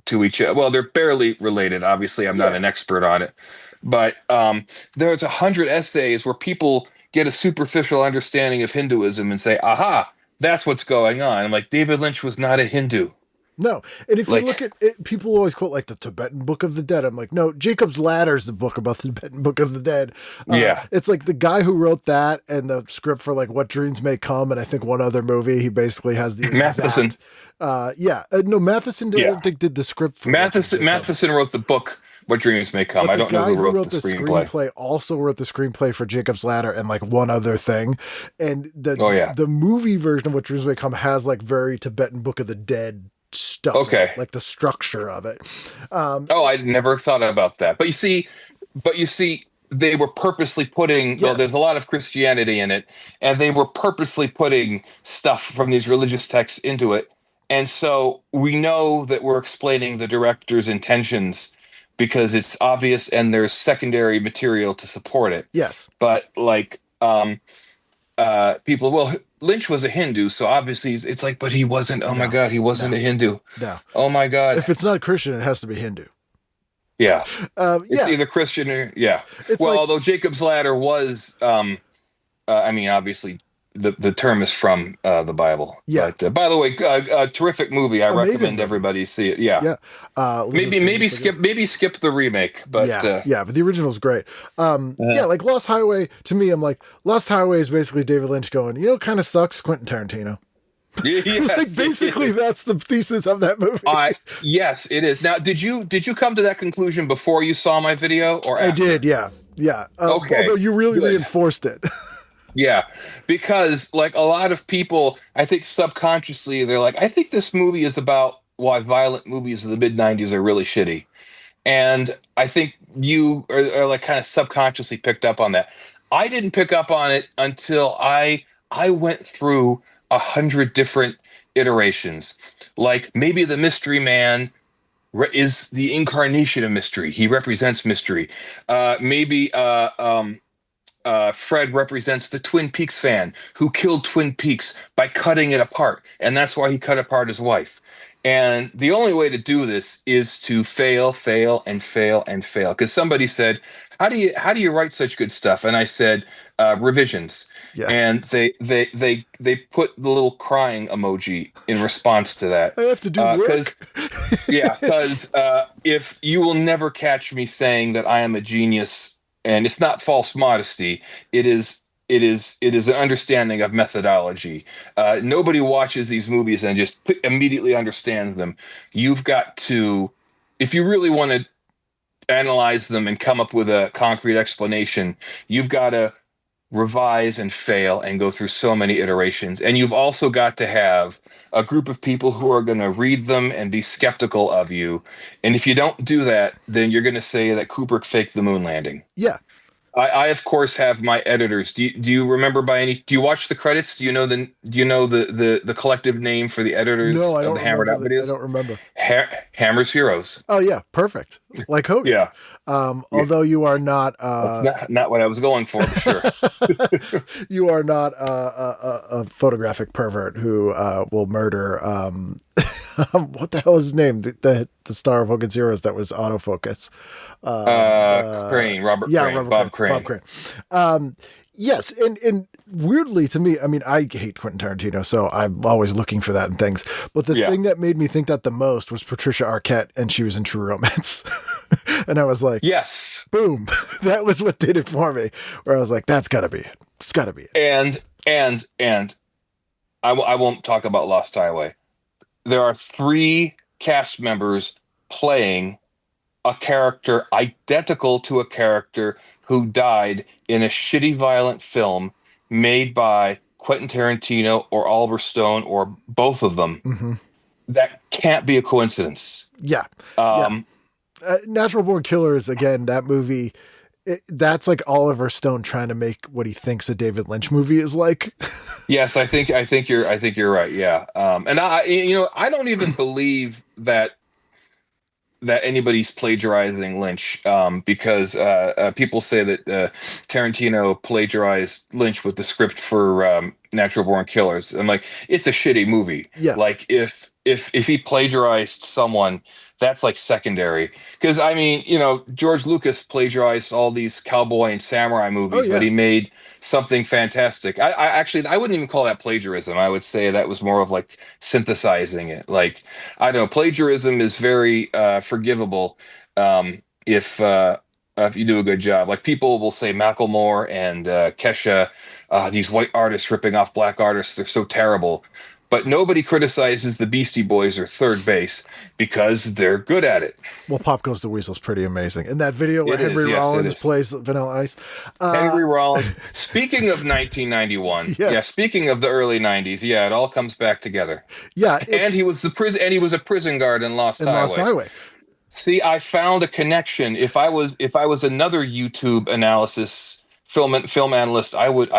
to each other. Well, they're barely related. Obviously, I'm not an expert on it, but there's 100 essays where people get a superficial understanding of Hinduism and say, "Aha, that's what's going on." I'm like, David Lynch was not a Hindu. No, and if Like- you look at it, people always quote like the Tibetan Book of the Dead. I'm like, no, Jacob's Ladder is the book about the Tibetan Book of the Dead. Yeah. It's like the guy who wrote that and the script for like What Dreams May Come, and I think one other movie. He basically has the Matheson. exact. No, Matheson did, I Yeah. don't think did the script for What Dreams May Come. Matheson wrote the book "What Dreams May Come." But I don't know guy who wrote the screenplay. also wrote the screenplay for Jacob's Ladder and like one other thing. And the Oh, yeah. the movie version of What Dreams May Come has like very Tibetan Book of the Dead stuff. Okay. Like the structure of it. Oh, I never thought about that. But you see, they were purposely putting. Well, Yes. there's a lot of Christianity in it, and they were purposely putting stuff from these religious texts into it. And so we know that we're explaining the director's intentions because it's obvious, and there's secondary material to support it. Yes. But like, people, well, Lynch was a Hindu, so obviously it's like, but he wasn't. Oh my God, he wasn't a Hindu. No. Oh my God. If it's not Christian, it has to be Hindu. Yeah. Yeah. It's either Christian or It's well, like- although Jacob's Ladder was, I mean, obviously the term is from the Bible. Yeah. But, by the way, terrific movie. I Amazing recommend movie. everybody see it. Yeah. Yeah. Maybe skip the remake, but yeah, but the original's great. Yeah, like Lost Highway, to me, I'm like, Lost Highway is basically David Lynch going, you know what kind of sucks? Quentin Tarantino. yes, Like basically that's the thesis of that movie. yes, it is. Now, did you come to that conclusion before you saw my video, or I after? did, yeah. Okay, Although you really good. reinforced it. Yeah, because like a lot of people, I think subconsciously they're like, I think this movie is about why violent movies of the mid 90s are really shitty. And I think you are like kind of subconsciously picked up on that. I didn't pick up on it until I went through 100 different iterations. Like maybe the mystery man is the incarnation of mystery. He represents mystery. Maybe Fred represents the Twin Peaks fan who killed Twin Peaks by cutting it apart, and that's why he cut apart his wife. And the only way to do this is to fail, and fail, and fail. Because somebody said, "How do you write such good stuff?" And I said, "Revisions." Yeah. And they put the little crying emoji in response to that. I have to do work. Because if you will never catch me saying that I am a genius. And it's not false modesty. It is an understanding of methodology. Nobody watches these movies and just immediately understands them. You've got to, if you really want to analyze them and come up with a concrete explanation, you've got to revise and fail and go through so many iterations. And you've also got to have a group of people who are going to read them and be skeptical of you. And if you don't do that, then you're going to say that Kubrick faked the moon landing. Yeah. I of course have my editors. Do you remember by any? Do you watch the credits? Do you know the collective name for the No, editors I of don't the Hammered remember Out I videos? don't remember. Hammer's Heroes. Oh yeah, perfect. Like Hogan. Yeah, yeah. Although you are not That's not what I was going for, but sure. you are not a photographic pervert who will murder what the hell is his name? The star of Hogan's Heroes that was autofocus. Crane, Robert Yeah, Crane, Robert Bob Crane. Bob Crane. Crane. Yes, and weirdly to me, I mean, I hate Quentin Tarantino, so I'm always looking for that in things. But the Yeah. thing that made me think that the most was Patricia Arquette, and she was in True Romance, and I was like, Yes, boom, that was what did it for me. Where I was like, that's got to be it. It's got to be it. and I won't talk about Lost Highway. There are 3 cast members playing a character identical to a character who died in a shitty violent film made by Quentin Tarantino or Oliver Stone or both of them. Mm-hmm. That can't be a coincidence. Yeah, Um, yeah. Natural Born Killers, again, that movie. That's like Oliver Stone trying to make what he thinks a David Lynch movie is like. Yes, I think you're right. Yeah, and I don't even believe that anybody's plagiarizing Lynch, because people say that Tarantino plagiarized Lynch with the script for Natural Born Killers. I'm like, it's a shitty movie. Yeah. Like if he plagiarized someone, that's like secondary. Because I mean, George Lucas plagiarized all these cowboy and samurai movies, yeah. but he made something fantastic. I actually I wouldn't even call that plagiarism. I would say that was more of like synthesizing it. Like, I don't know, plagiarism is very forgivable if you do a good job. Like, people will say Macklemore and Kesha, these white artists ripping off black artists, they're so terrible. But nobody criticizes the Beastie Boys or Third Base because they're good at it. Well, Pop Goes the Weasel's pretty amazing. And that video where It is, Henry yes, it Rollins is. plays Vanilla Ice. Henry Rollins. Speaking of 1991, Yes. yeah. Speaking of the early 90s, yeah, it all comes back together. Yeah, And he was a prison guard in Lost Highway. Lost Highway. See, I found a connection. If I was another YouTube analysis film analyst, I would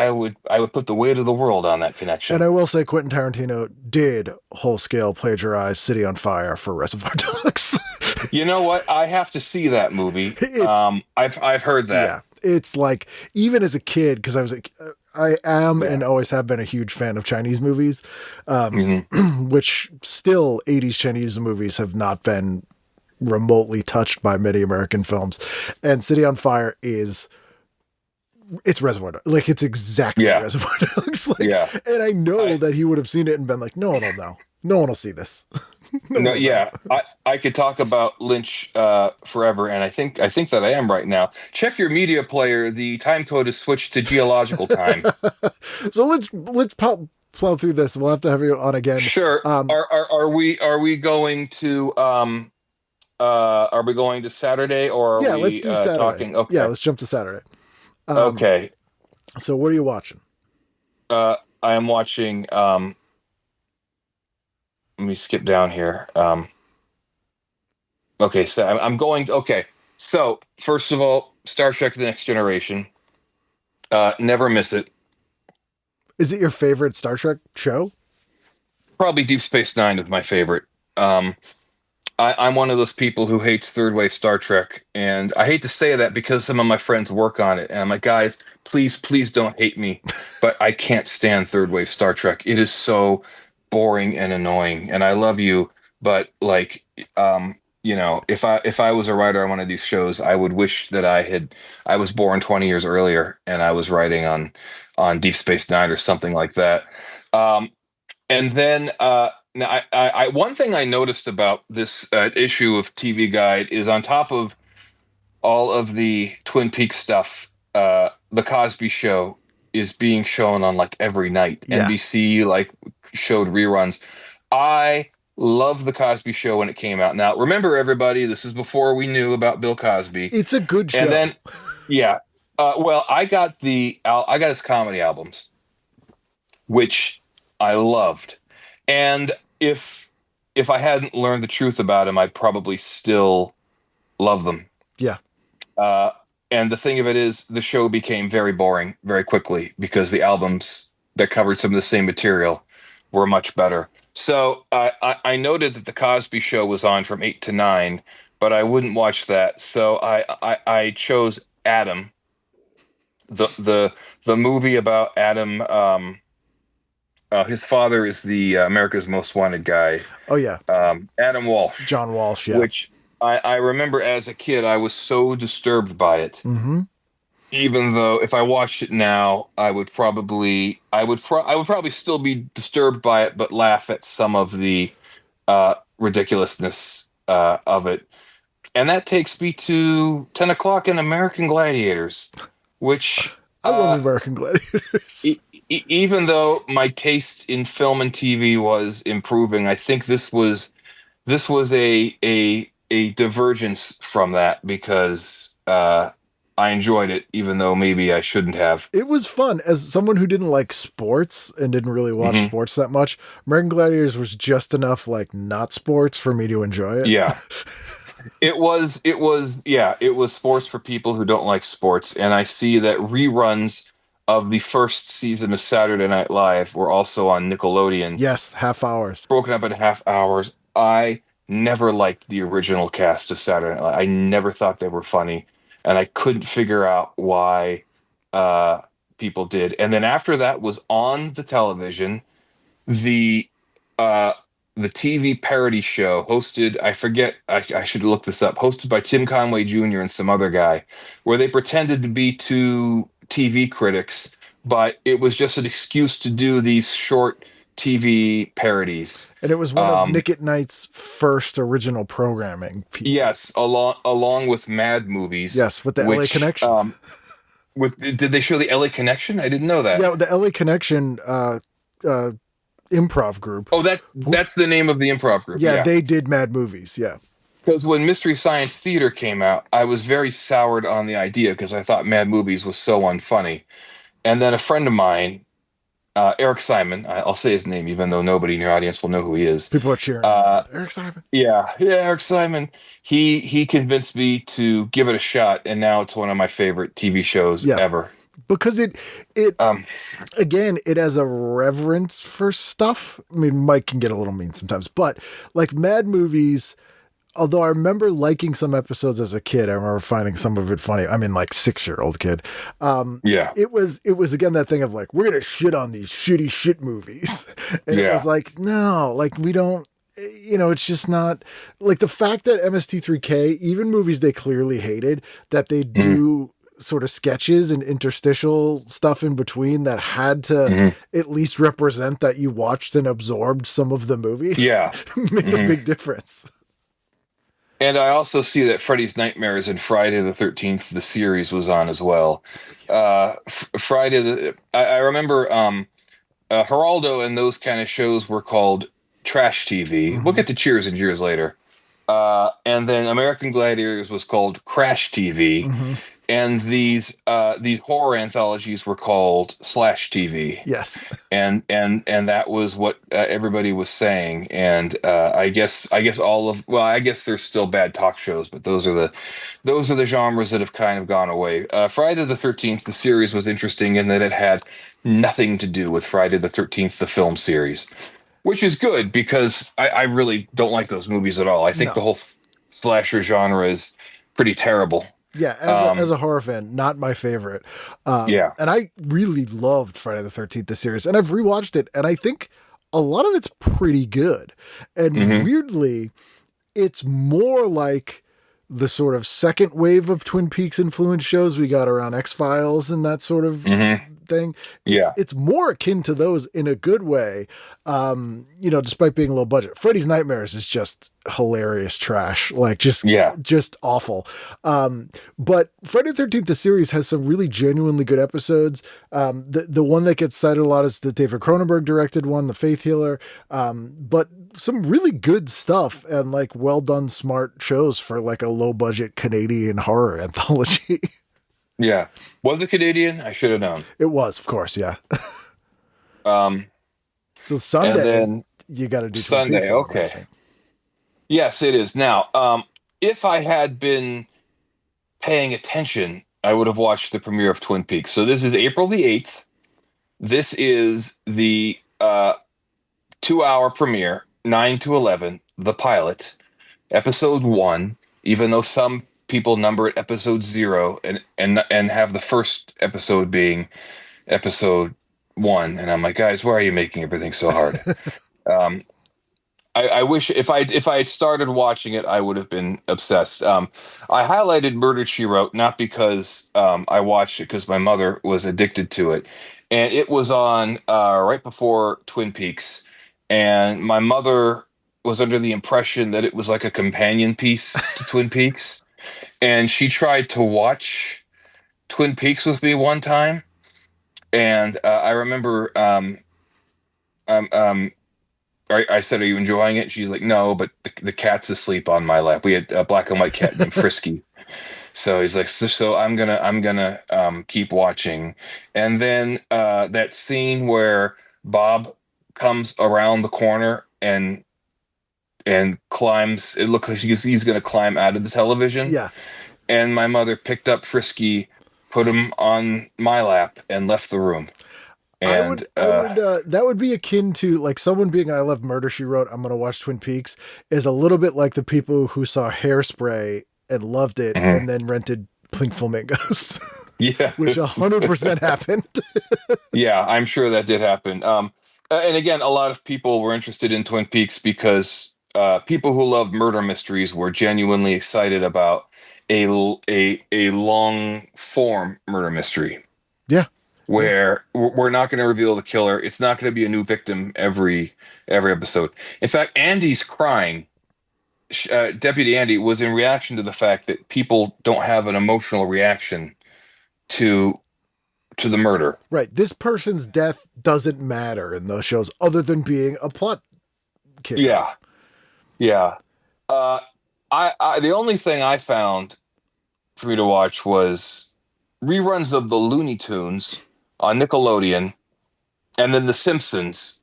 put the weight of the world on that connection. And I will say Quentin Tarantino did whole scale plagiarize City on Fire for Reservoir Dogs. You know what? I have to see that movie. I've heard that. Yeah, it's like, even as a kid, because I am and always have been a huge fan of Chinese movies, which still 80s Chinese movies have not been remotely touched by many American films. And City on Fire it's Reservoir Dogs. Like, it's exactly Reservoir Dogs. Like, and I know that he would have seen it and been like, no one will know. No one will see this. I could talk about Lynch forever, and I think that I am right now. Check your media player. The time code is switched to geological time. So let's plow through this. We'll have to have you on again. Sure. Are we going to Saturday, or are we let's do Saturday. talking? Okay. Yeah, let's jump to Saturday. Okay. So what are you watching? I am watching. Let me skip down here. Okay, so I'm going. Okay, so first of all, Star Trek: The Next Generation. Never miss it. Is it your favorite Star Trek show? Probably Deep Space Nine is my favorite. I'm one of those people who hates third wave Star Trek, and I hate to say that because some of my friends work on it, and I'm like, guys, please don't hate me, but I can't stand third wave Star Trek. It is so boring and annoying, and I love you, but like, if I was a writer on one of these shows, I would wish that I was born 20 years earlier and I was writing on Deep Space Nine or something like that. And then now, I one thing I noticed about this issue of TV Guide is, on top of all of the Twin Peaks stuff, the Cosby Show is being shown on like every night. Yeah. NBC like showed reruns. I love the Cosby Show when it came out. Now, remember, everybody, this is before we knew about Bill Cosby. It's a good show. And then, yeah. Well, I got his comedy albums, which I loved. And if I hadn't learned the truth about him, I'd probably still love them. Yeah. And the thing of it is, the show became very boring very quickly because the albums that covered some of the same material were much better. So I noted that the Cosby Show was on from 8 to 9, but I wouldn't watch that. So I chose Adam, the movie about Adam. His father is the America's Most Wanted guy. Oh yeah, Adam Walsh. John Walsh. Yeah. Which I remember as a kid, I was so disturbed by it. Mm-hmm. Even though if I watched it now, I would probably still be disturbed by it, but laugh at some of the ridiculousness of it. And that takes me to 10 o'clock in American Gladiators, which I love American Gladiators. Even though my taste in film and TV was improving, I think this was a divergence from that because I enjoyed it, even though maybe I shouldn't have. It was fun. As someone who didn't like sports and didn't really watch sports that much, American Gladiators was just enough like not sports for me to enjoy it. Yeah. It was sports for people who don't like sports. And I see that reruns of the first season of Saturday Night Live were also on Nickelodeon. Yes, half hours. Broken up into half hours. I never liked the original cast of Saturday Night Live. I never thought they were funny. And I couldn't figure out why people did. And then after that was on the television, the TV parody show hosted, I forget, I should look this up, hosted by Tim Conway Jr. and some other guy, where they pretended to be two TV critics, but it was just an excuse to do these short TV parodies. And it was one of Nick at Night's first original programming pieces. Yes, along with Mad Movies. Yes, with the LA Connection. Did they show the LA Connection? I didn't know that. Yeah, the LA Connection improv group. Oh, that's the name of the improv group. Yeah, they did Mad Movies, yeah. Because when Mystery Science Theater came out, I was very soured on the idea because I thought Mad Movies was so unfunny. And then a friend of mine, Eric Simon, I'll say his name even though nobody in your audience will know who he is. People are cheering. Eric Simon. Yeah, Eric Simon. He convinced me to give it a shot, and now it's one of my favorite TV shows ever. Because it again, it has a reverence for stuff. I mean, Mike can get a little mean sometimes, but like Mad Movies, although I remember liking some episodes as a kid, I remember finding some of it funny. I mean, like 6-year-old kid. It was again that thing of like, we're gonna shit on these shitty shit movies, and it was like, no, like we don't. You know, it's just not like the fact that MST3K, even movies they clearly hated, that they do sort of sketches and interstitial stuff in between that had to at least represent that you watched and absorbed some of the movie. Yeah. Made a big difference. And I also see that Freddy's Nightmares and Friday the 13th, the series, was on as well. I remember Geraldo and those kind of shows were called trash TV. We'll get to Cheers and Jeers later. And then American Gladiators was called Crash TV. And these horror anthologies were called Slash TV. Yes. And that was what everybody was saying. And I guess there's still bad talk shows, but those are the genres that have kind of gone away. Friday the 13th, the series, was interesting in that it had nothing to do with Friday the 13th, the film series, which is good because I really don't like those movies at all. I think the whole slasher genre is pretty terrible. Yeah, as a horror fan, not my favorite. And I really loved Friday the 13th, the series, and I've rewatched it, and I think a lot of it's pretty good. And weirdly, it's more like the sort of second wave of Twin Peaks influenced shows we got around X-Files and that sort of thing. It's more akin to those in a good way, despite being low budget. Freddy's Nightmares is just hilarious trash, like just awful. But Friday the 13th, the series, has some really genuinely good episodes. The one that gets cited a lot is the David Cronenberg directed one, The Faith Healer. But some really good stuff and like well done, smart shows for like a low budget Canadian horror anthology. Yeah. Was it Canadian? I should have known. It was, of course, yeah. So Sunday, and then you got to do Sunday, okay. Yes, it is. Now, if I had been paying attention I would have watched the premiere of Twin Peaks. So this is April the 8th. This is the 2-hour premiere, 9 to 11, the pilot, episode 1, even though some people number it episode 0 and have the first episode being episode 1. And I'm like, guys, why are you making everything so hard? I wish if I had started watching it, I would have been obsessed. I highlighted Murder She Wrote not because I watched it because my mother was addicted to it, and it was on right before Twin Peaks, and my mother was under the impression that it was like a companion piece to Twin Peaks, and she tried to watch Twin Peaks with me one time, and I remember I said, "Are you enjoying it?" She's like, "No, but the cat's asleep on my lap." We had a black and white cat named Frisky, so he's like, "So I'm gonna keep watching." And then that scene where Bob comes around the corner and climbs. It looks like he's gonna climb out of the television. Yeah. And my mother picked up Frisky, put him on my lap, and left the room. And that would be akin to like someone being, I love Murder She Wrote, I'm going to watch Twin Peaks, is a little bit like the people who saw Hairspray and loved it and then rented Pink Flamingos. Yeah. Which 100% happened. Yeah, I'm sure that did happen. And again, a lot of people were interested in Twin Peaks because people who love murder mysteries were genuinely excited about a long form murder mystery. Yeah. Where we're not going to reveal the killer. It's not going to be a new victim every episode. In fact, Andy's crying, Deputy Andy, was in reaction to the fact that people don't have an emotional reaction to the murder. Right. This person's death doesn't matter in those shows other than being a plot killer. Yeah. Yeah. I the only thing I found for me to watch was reruns of the Looney Tunes on Nickelodeon, and then The Simpsons,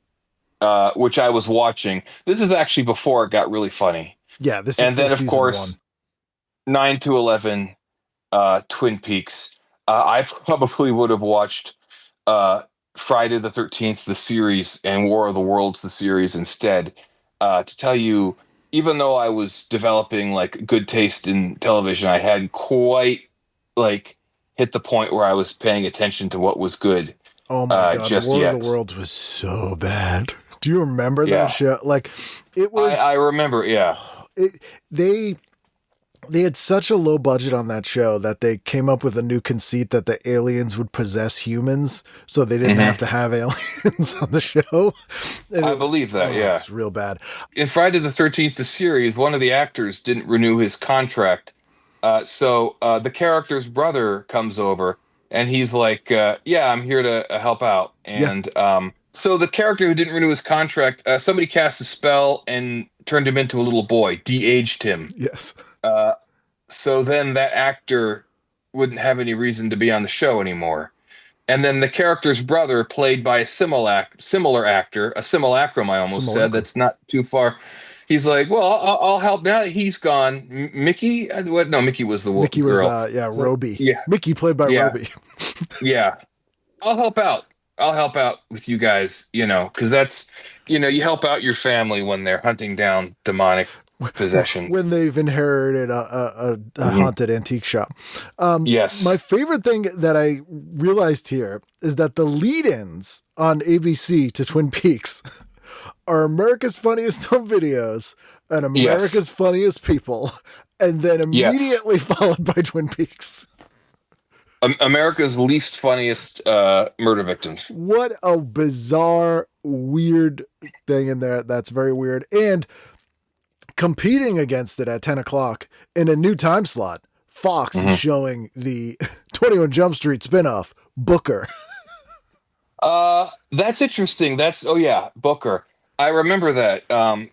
which I was watching. This is actually before it got really funny. Yeah, this is and then of season course 9 to 11, Twin Peaks. I probably would have watched Friday the 13th, the series, and War of the Worlds, the series, instead. To tell you, even though I was developing like good taste in television, I hadn't quite like hit the point where I was paying attention to what was good. Oh my God, just War yet. of the Worlds was so bad. Do you remember that show? Like, it was. I remember, yeah. They had such a low budget on that show that they came up with a new conceit that the aliens would possess humans, so they didn't have to have aliens on the show. And I believe that, yeah. It's real bad. In Friday the 13th, the series, one of the actors didn't renew his contract. So the character's brother comes over and he's like, yeah, I'm here to help out. And so the character who didn't renew his contract, somebody cast a spell and turned him into a little boy, de-aged him. Yes. So then that actor wouldn't have any reason to be on the show anymore. And then the character's brother, played by a similar actor, a simulacrum, I almost said, that's not too far. He's like, well, I'll help now that he's gone. Mickey? What? No, Mickey was the girl. Mickey was, Roby. Yeah. Mickey played by Roby. Yeah. I'll help out. I'll help out with you guys, because that's, you help out your family when they're hunting down demonic possessions. When they've inherited a haunted antique shop. Yes. My favorite thing that I realized here is that the lead-ins on ABC to Twin Peaks are America's Funniest Home Videos and America's Funniest People, and then immediately followed by Twin Peaks. America's least funniest murder victims. What a bizarre, weird thing in there. That's very weird. And competing against it at 10 o'clock in a new time slot, Fox is showing the 21 Jump Street spinoff, Booker. That's interesting. Booker. I remember that.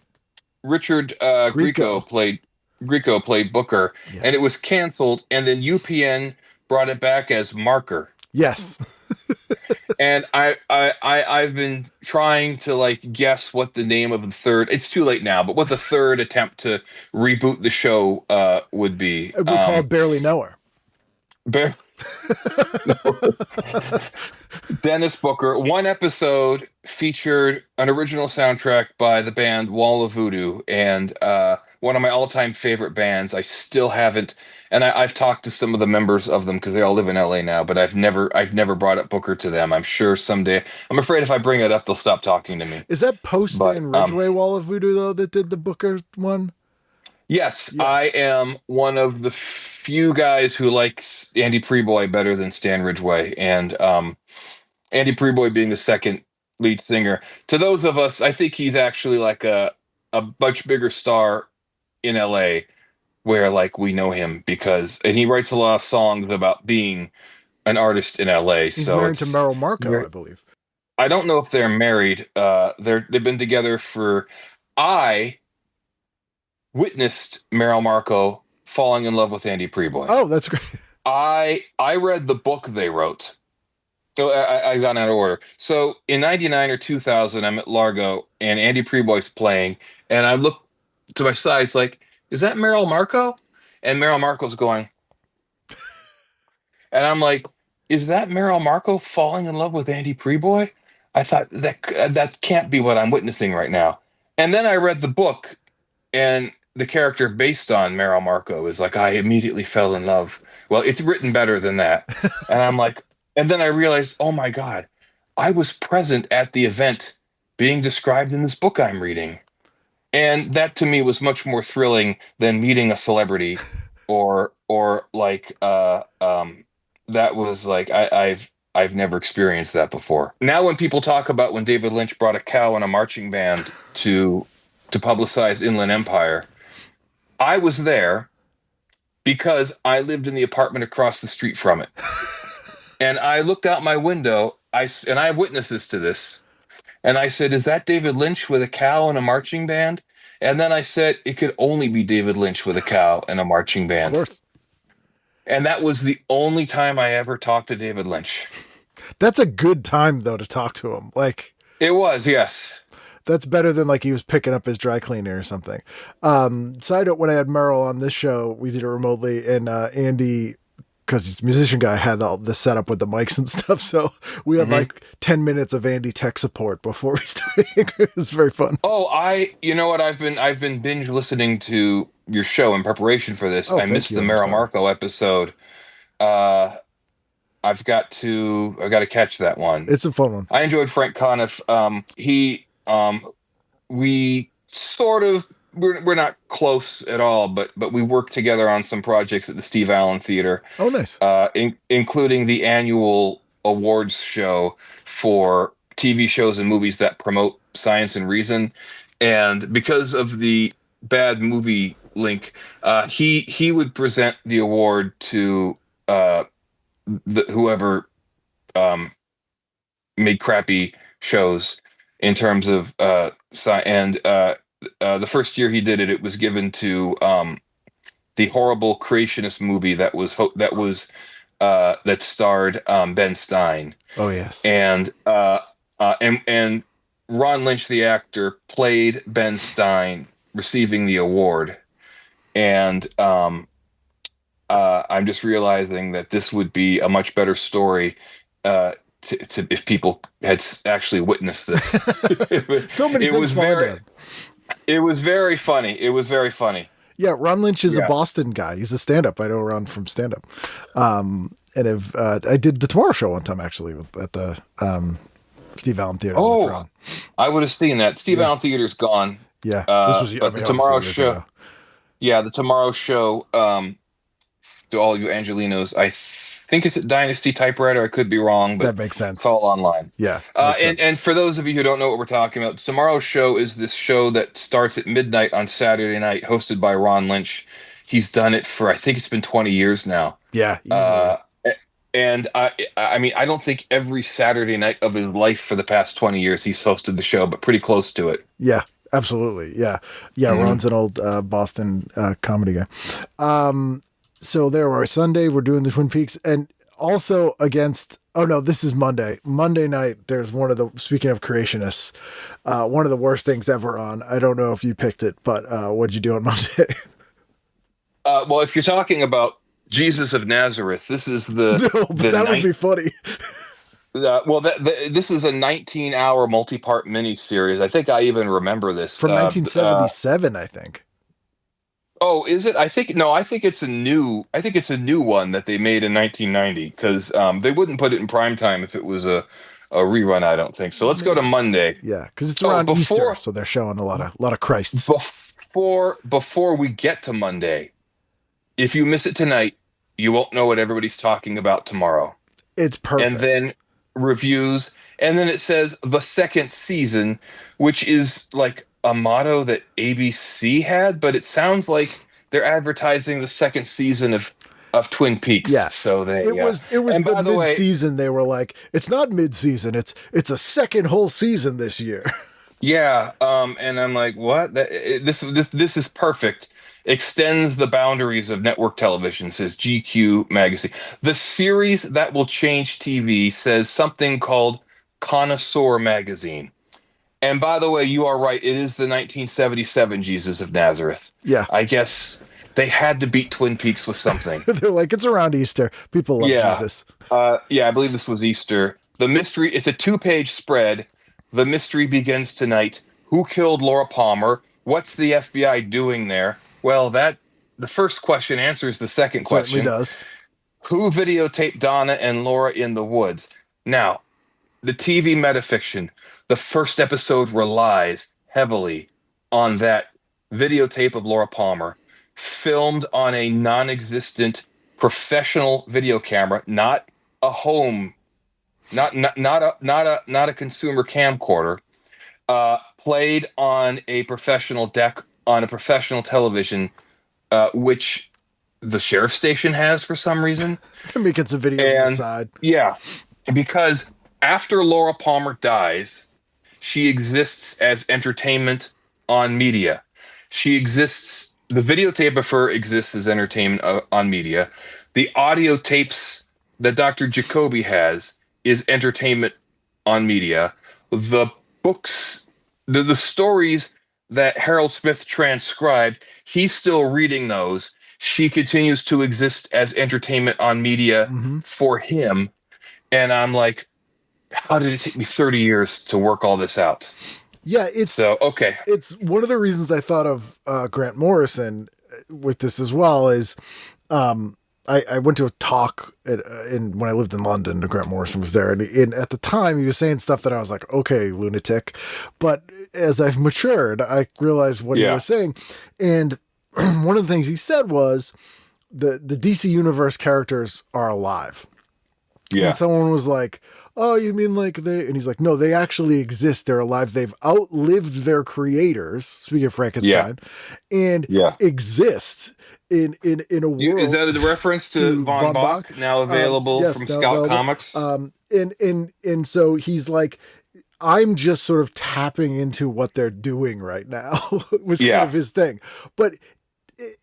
Richard Grieco played Booker, and it was canceled, and then UPN brought it back as Marker. Yes. And I've been trying to guess what the name of the third, it's too late now, but what the third attempt to reboot the show would be. It would be called Barely Know Her. Dennis Booker. One episode featured an original soundtrack by the band Wall of Voodoo, and one of my all-time favorite bands. I still haven't, and I've talked to some of the members of them because they all live in LA now, but I've never brought up Booker to them. I'm sure someday. I'm afraid if I bring it up, they'll stop talking to me. Is that post But, and Ridgeway Wall of Voodoo though that did the Booker one? Yes, Yeah. I am one of the few guys who likes Andy Preboy better than Stan Ridgway, and Andy Preboy being the second lead singer. To those of us, I think he's actually like a much bigger star in LA, where like we know him and he writes a lot of songs about being an artist in LA. He's so married to Meryl Marco, I believe. I don't know if they're married. They've been together for. I witnessed Meryl Marco falling in love with Andy Preboy. Oh, that's great. I read the book they wrote. So I got out of order. So in 99 or 2000, I'm at Largo and Andy Preboy's playing, and I look to my side. It's like, is that Meryl Marco? And Meryl Marco's going, and I'm like, is that Meryl Marco falling in love with Andy Preboy? I thought that can't be what I'm witnessing right now. And then I read the book, and the character based on Meryl Marco is like, I immediately fell in love. Well, it's written better than that. And I'm like, and then I realized, oh my God, I was present at the event being described in this book I'm reading. And that to me was much more thrilling than meeting a celebrity or like, that was like, I've never experienced that before. Now, when people talk about when David Lynch brought a cow and a marching band to publicize Inland Empire, I was there because I lived in the apartment across the street from it. And I looked out my window, and I have witnesses to this. And I said, is that David Lynch with a cow and a marching band? And then I said, it could only be David Lynch with a cow and a marching band. Of course. And that was the only time I ever talked to David Lynch. That's a good time, though, to talk to him. Like, it was, yes. That's better than like he was picking up his dry cleaner or something. Side note, when I had Meryl on this show, we did it remotely, and Andy, because he's a musician guy, had all the setup with the mics and stuff. So we had like 10 minutes of Andy tech support before we started. It was very fun. Oh, you know what? I've been binge listening to your show in preparation for this. Oh, I missed the Meryl Marco episode. I've got to catch that one. It's a fun one. I enjoyed Frank Conniff. We sort of, we're not close at all, but we work together on some projects at the Steve Allen Theater. Oh, nice. Including the annual awards show for TV shows and movies that promote science and reason. And because of the bad movie link, he would present the award to whoever made crappy shows in terms of the first year he did it, it was given to the horrible creationist movie that starred Ben Stein. Oh yes, and Ron Lynch, the actor, played Ben Stein, receiving the award, and I'm just realizing that this would be a much better story if people had actually witnessed this. So many things fall It was very funny. It was very funny. Yeah, Ron Lynch is a Boston guy. He's a stand-up. I know Ron from stand-up. And I did the Tomorrow Show one time, actually, at the Steve Allen Theater. Oh, I would have seen that. Steve Allen Theater's gone. Yeah. The Tomorrow Show. Ago. Yeah, the Tomorrow Show, to all you Angelinos, I think it's a Dynasty typewriter. I could be wrong, but that makes sense. It's all online. Yeah. And for those of you who don't know what we're talking about, Tomorrow's Show is this show that starts at midnight on Saturday night, hosted by Ron Lynch. He's done it for, I think it's been 20 years now. Yeah. And I mean, I don't think every Saturday night of his life for the past 20 years he's hosted the show, but pretty close to it. Yeah, absolutely. Yeah. Yeah. Mm-hmm. Ron's an old Boston comedy guy. So there we are. Sunday, we're doing the Twin Peaks, and also against, oh no, this is Monday. Monday night, there's speaking of creationists, one of the worst things ever on. I don't know if you picked it, but what'd you do on Monday? Well, if you're talking about Jesus of Nazareth. This is No, but that would be funny. This is a 19-hour multi-part miniseries. I think I even remember this. From 1977, I think. Oh, is it? I think no. I think it's a new. I think it's a new one that they made in 1990 because they wouldn't put it in prime time if it was a rerun. I don't think so. Let's go to Monday. Yeah, because it's around Easter, so they're showing a lot of Christs. Before we get to Monday, if you miss it tonight, you won't know what everybody's talking about tomorrow. It's perfect. And then reviews, and then it says the second season, which is like a motto that ABC had, but it sounds like they're advertising the second season of Twin Peaks. Yeah. So it was the mid-season. They were like, it's not mid-season, it's a second whole season this year. Yeah. And I'm like, what? This is perfect. Extends the boundaries of network television, says GQ magazine. The series that will change TV, says something called Connoisseur magazine. And by the way, you are right. It is the 1977 Jesus of Nazareth. Yeah. I guess they had to beat Twin Peaks with something. They're like, it's around Easter. People love Jesus. I believe this was Easter. The mystery, it's a 2-page spread. The mystery begins tonight. Who killed Laura Palmer? What's the FBI doing there? Well, the first question answers the second question. Certainly does. Who videotaped Donna and Laura in the woods? Now, the TV metafiction, the first episode relies heavily on that videotape of Laura Palmer, filmed on a non-existent professional video camera, not a home, not a consumer camcorder, played on a professional deck on a professional television, which the sheriff's station has for some reason. They're making some videos on the side. Yeah, because after Laura Palmer dies, she exists as entertainment on media. She exists, the videotape of her exists as entertainment on media. The audio tapes that Dr. Jacoby has is entertainment on media. The books, the stories that Harold Smith transcribed, he's still reading those. She continues to exist as entertainment on media for him. And I'm like, how did it take me 30 years to work all this out? Yeah, it's one of the reasons I thought of Grant Morrison with this as well is I went to a talk when I lived in London. Grant Morrison was there, and at the time he was saying stuff that I was like, okay, lunatic. But as I've matured, I realized what he was saying. And one of the things he said was the DC Universe characters are alive. Yeah. And someone was like, oh, you mean like they, and he's like, no, they actually exist. They're alive. They've outlived their creators. Speaking of Frankenstein, and exist in a world. Is that a reference to Von Bach, now available from Scout Comics? And so he's like, I'm just sort of tapping into what they're doing right now was kind of his thing. But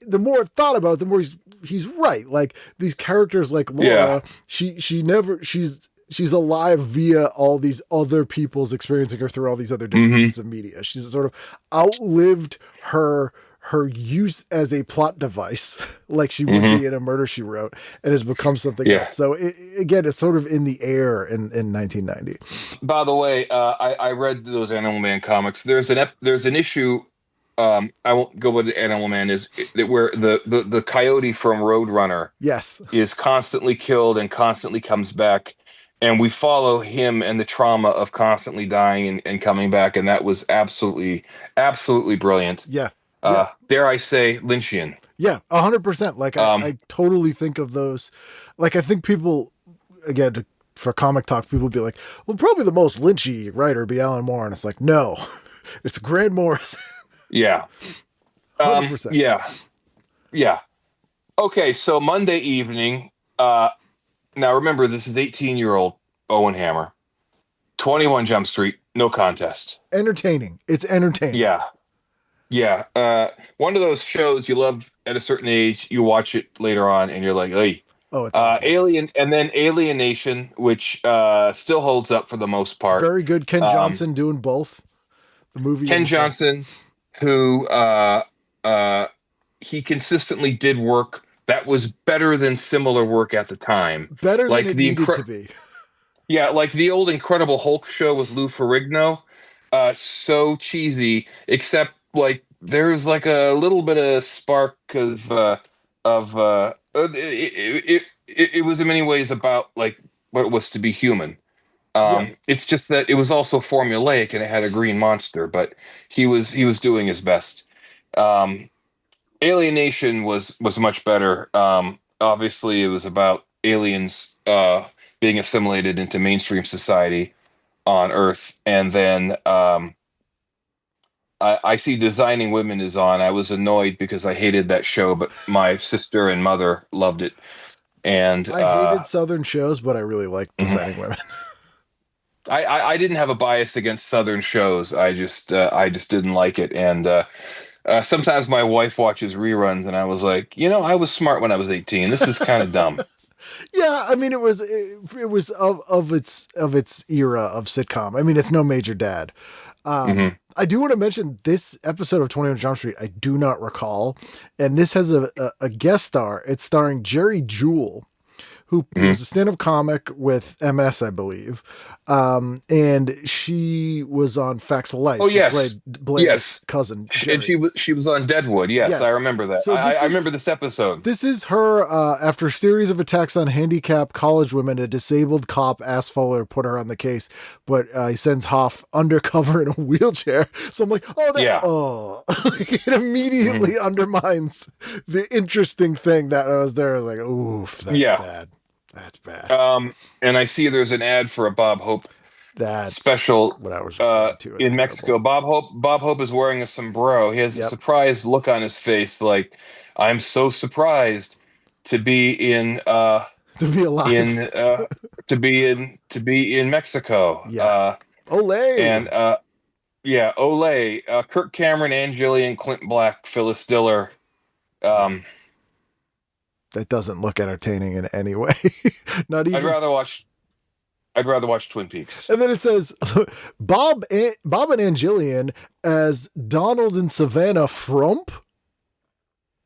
the more I've thought about it, the more he's right. Like these characters like Laura, she's alive via all these other people's experiencing her through all these other different pieces of media. She's sort of outlived her use as a plot device, like she would be in a Murder, She Wrote, and has become something else. So it's sort of in the air in 1990. By the way, I read those Animal Man comics. There's an issue. I won't go what Animal Man is, where the coyote from Roadrunner is constantly killed and constantly comes back. And we follow him and the trauma of constantly dying and coming back. And that was absolutely, absolutely brilliant. Dare I say Lynchian. Yeah, 100%. Like I totally think of those. Like I think people, again, for comic talk, people would be like, well, probably the most Lynchy writer would be Alan Moore. And it's like, no, it's Grant Morrison. Yeah. 100%. Yeah. Okay, so Monday evening, now remember, this is 18-year-old Owen Hammer. 21 Jump Street, no contest. Entertaining. It's entertaining. Yeah. One of those shows you love at a certain age, you watch it later on, and you're like, hey. Oh, it's Alien, and then Alienation, which still holds up for the most part. Very good. Ken Johnson doing both. The movie. Ken Johnson, who he consistently did work that was better than similar work at the time. Better than Like it the needed to be. Yeah, like the old Incredible Hulk show with Lou Ferrigno, so cheesy. Except like there's like a little bit of spark of it was in many ways about like what it was to be human. Yeah. It's just that it was also formulaic and it had a green monster, but he was doing his best. Um, Alienation was much better. Obviously, it was about aliens being assimilated into mainstream society on Earth, and then I see Designing Women is on. I was annoyed because I hated that show, but my sister and mother loved it, and I hated Southern shows, but I really liked mhm. Designing Women. I didn't have a bias against Southern shows. I just didn't like it, and sometimes my wife watches reruns, and I was like, I was smart when I was 18. This is kind of dumb. Yeah, I mean, it was of its era of sitcom. I mean, it's no Major Dad. Mhm. I do want to mention this episode of 21 Jump Street. I do not recall, and this has a guest star. It's starring Jerry Jewell, who Mhm. was a stand-up comic with MS, I believe. And she was on Facts of Life. Oh She yes, played Blair's yes, cousin, and Jerry. she was on Deadwood. Yes, Yes. I remember that. So I remember this episode. This is her after a series of attacks on handicapped college women. A disabled cop asks Fuller to put her on the case, but he sends Hoff undercover in a wheelchair. So I'm like, Yeah. it immediately undermines the interesting thing that I was there. Like, oof, that's Yeah. bad. That's bad. And I see there's an ad for a Bob Hope That's special what I was referring to. It's in terrible. Mexico. Bob Hope is wearing a sombrero. He has a Yep. surprised look on his face, like I'm so surprised to be in To be alive. to be in Mexico. Yeah. Olay. And Olay, Kirk Cameron, Ann Gillian, Clint Black, Phyllis Diller. That doesn't look entertaining in any way. Not even. I'd rather watch Twin Peaks. And then it says Bob and Angelian as Donald and Savannah Frump.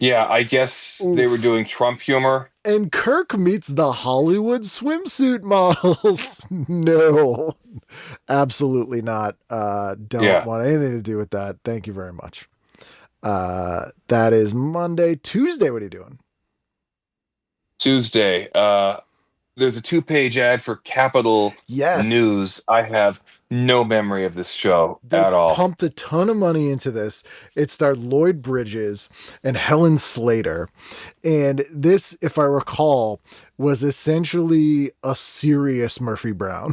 Yeah, I guess they were doing Trump humor. And Kirk meets the Hollywood swimsuit models. No, absolutely not. Don't want anything to do with that. Thank you very much. That is Monday. Tuesday, what are you doing? Tuesday, there's a 2-page ad for Capital News. I have no memory of this show at all. They pumped a ton of money into this. It starred Lloyd Bridges and Helen Slater. And this, if I recall, was essentially a serious Murphy Brown.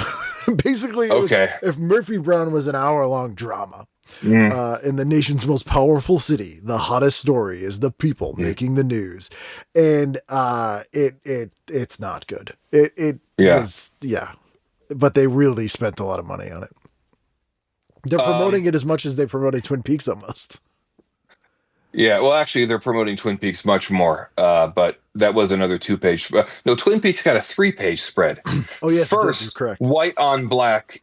Basically, it was, if Murphy Brown was an hour-long drama. In the nation's most powerful city, the hottest story is the people making the news, and it's not good. It was, but they really spent a lot of money on it. They're promoting it as much as they promoted Twin Peaks almost. Yeah, well, actually, they're promoting Twin Peaks much more, but that was another 2-page. No, Twin Peaks got a 3-page spread. Oh yes, first, correct. White on black.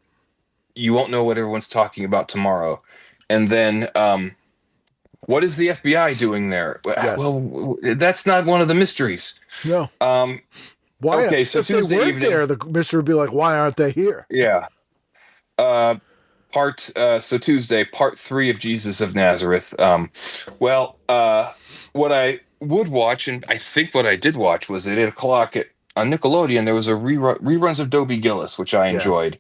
You won't know what everyone's talking about tomorrow. And then, what is the FBI doing there? Yes. Well, that's not one of the mysteries. No. Why? Okay, so if Tuesday they weren't evening, there, the mystery would be like, why aren't they here? Yeah. So Tuesday, part 3 of Jesus of Nazareth. What I would watch, and I think what I did watch, was at 8:00 on Nickelodeon. There was a reruns of Dobie Gillis, which I enjoyed.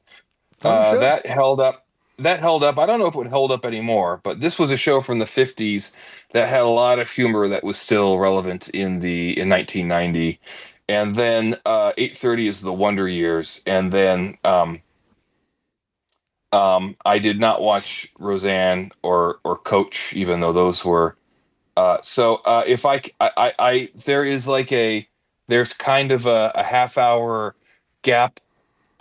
That held up. I don't know if it would hold up anymore, but this was a show from the 50s that had a lot of humor that was still relevant in 1990. And then 8:30 is the Wonder Years, and then I did not watch Roseanne or Coach, even though those were. If there's kind of a half-hour gap.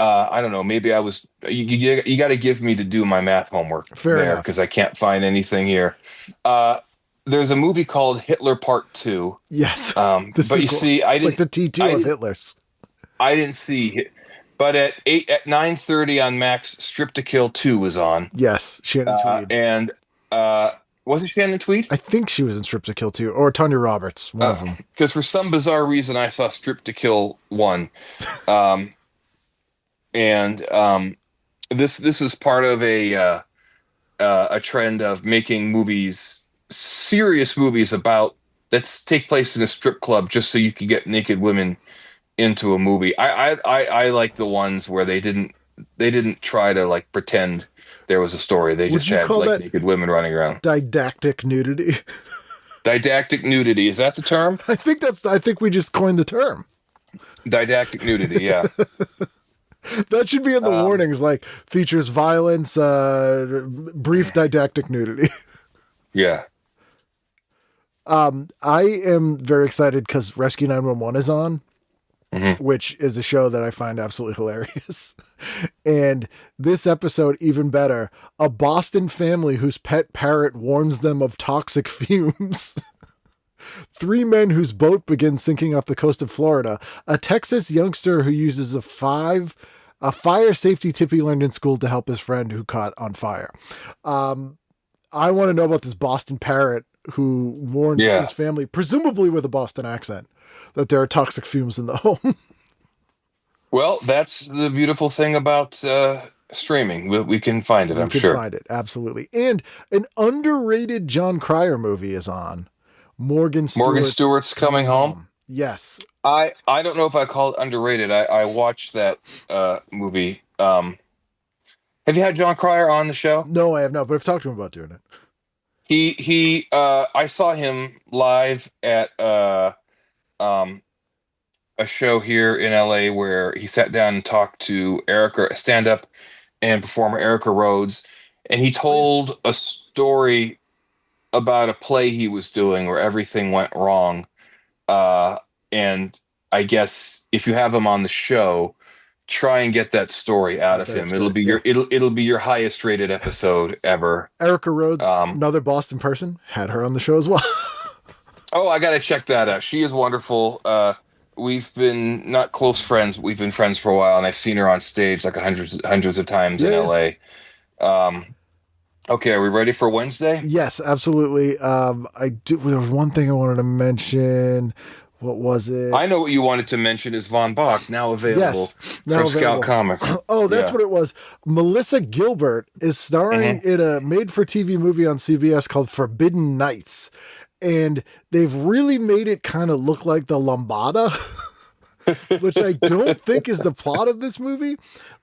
I don't know. Maybe I was. You got to give me to do my math homework there because I can't find anything here. There's a movie called Hitler Part 2. Yes, but you see, it's like the T2 of Hitler's. I didn't see it, but at 9:30 on Max, Strip to Kill 2 was on. Yes, Shannon Tweed. And Was it Shannon Tweed? I think she was in Strip to Kill 2, or Tanya Roberts, one of them. Because for some bizarre reason, I saw Strip to Kill 1. Um, and this was part of a trend of making movies, serious movies about that take place in a strip club just so you could get naked women into a movie. I like the ones where they didn't try to like pretend there was a story. They Would just you had call like that naked women running around. Didactic nudity? Didactic nudity, is that the term? I think we just coined the term. Didactic nudity, yeah. That should be in the warnings, like features violence, brief didactic nudity. Yeah. I am very excited because Rescue 911 is on, which is a show that I find absolutely hilarious. And this episode, even better, a Boston family whose pet parrot warns them of toxic fumes. 3 men whose boat begins sinking off the coast of Florida. A Texas youngster who uses a fire safety tip he learned in school to help his friend who caught on fire. I want to know about this Boston parrot who warned his family, presumably with a Boston accent, that there are toxic fumes in the home. Well, that's the beautiful thing about streaming. We can find it, I'm sure. We can find it, absolutely. And an underrated John Cryer movie is on. Morgan Stewart's Coming Home. Yes. I don't know if I call it underrated. I watched that movie. Have you had John Cryer on the show? No, I have not, but I've talked to him about doing it. I saw him live at a show here in LA where he sat down and talked to stand-up and performer Erica Rhodes, and he told a story about a play he was doing where everything went wrong. And I guess if you have him on the show, try and get that story out of him. It'll be your highest rated episode ever. Erica Rhodes, another Boston person, had her on the show as well. Oh, I got to check that out. She is wonderful. We've been not close friends, but we've been friends for a while, and I've seen her on stage like hundreds of times in LA. Okay, are we ready for Wednesday? Yes, absolutely. There was one thing I wanted to mention. What was it? I know what you wanted to mention is Von Bach, now available for Scout Comics. Oh, that's what it was. Melissa Gilbert is starring in a made-for-TV movie on CBS called Forbidden Nights. And they've really made it kind of look like the lambada, which I don't think is the plot of this movie,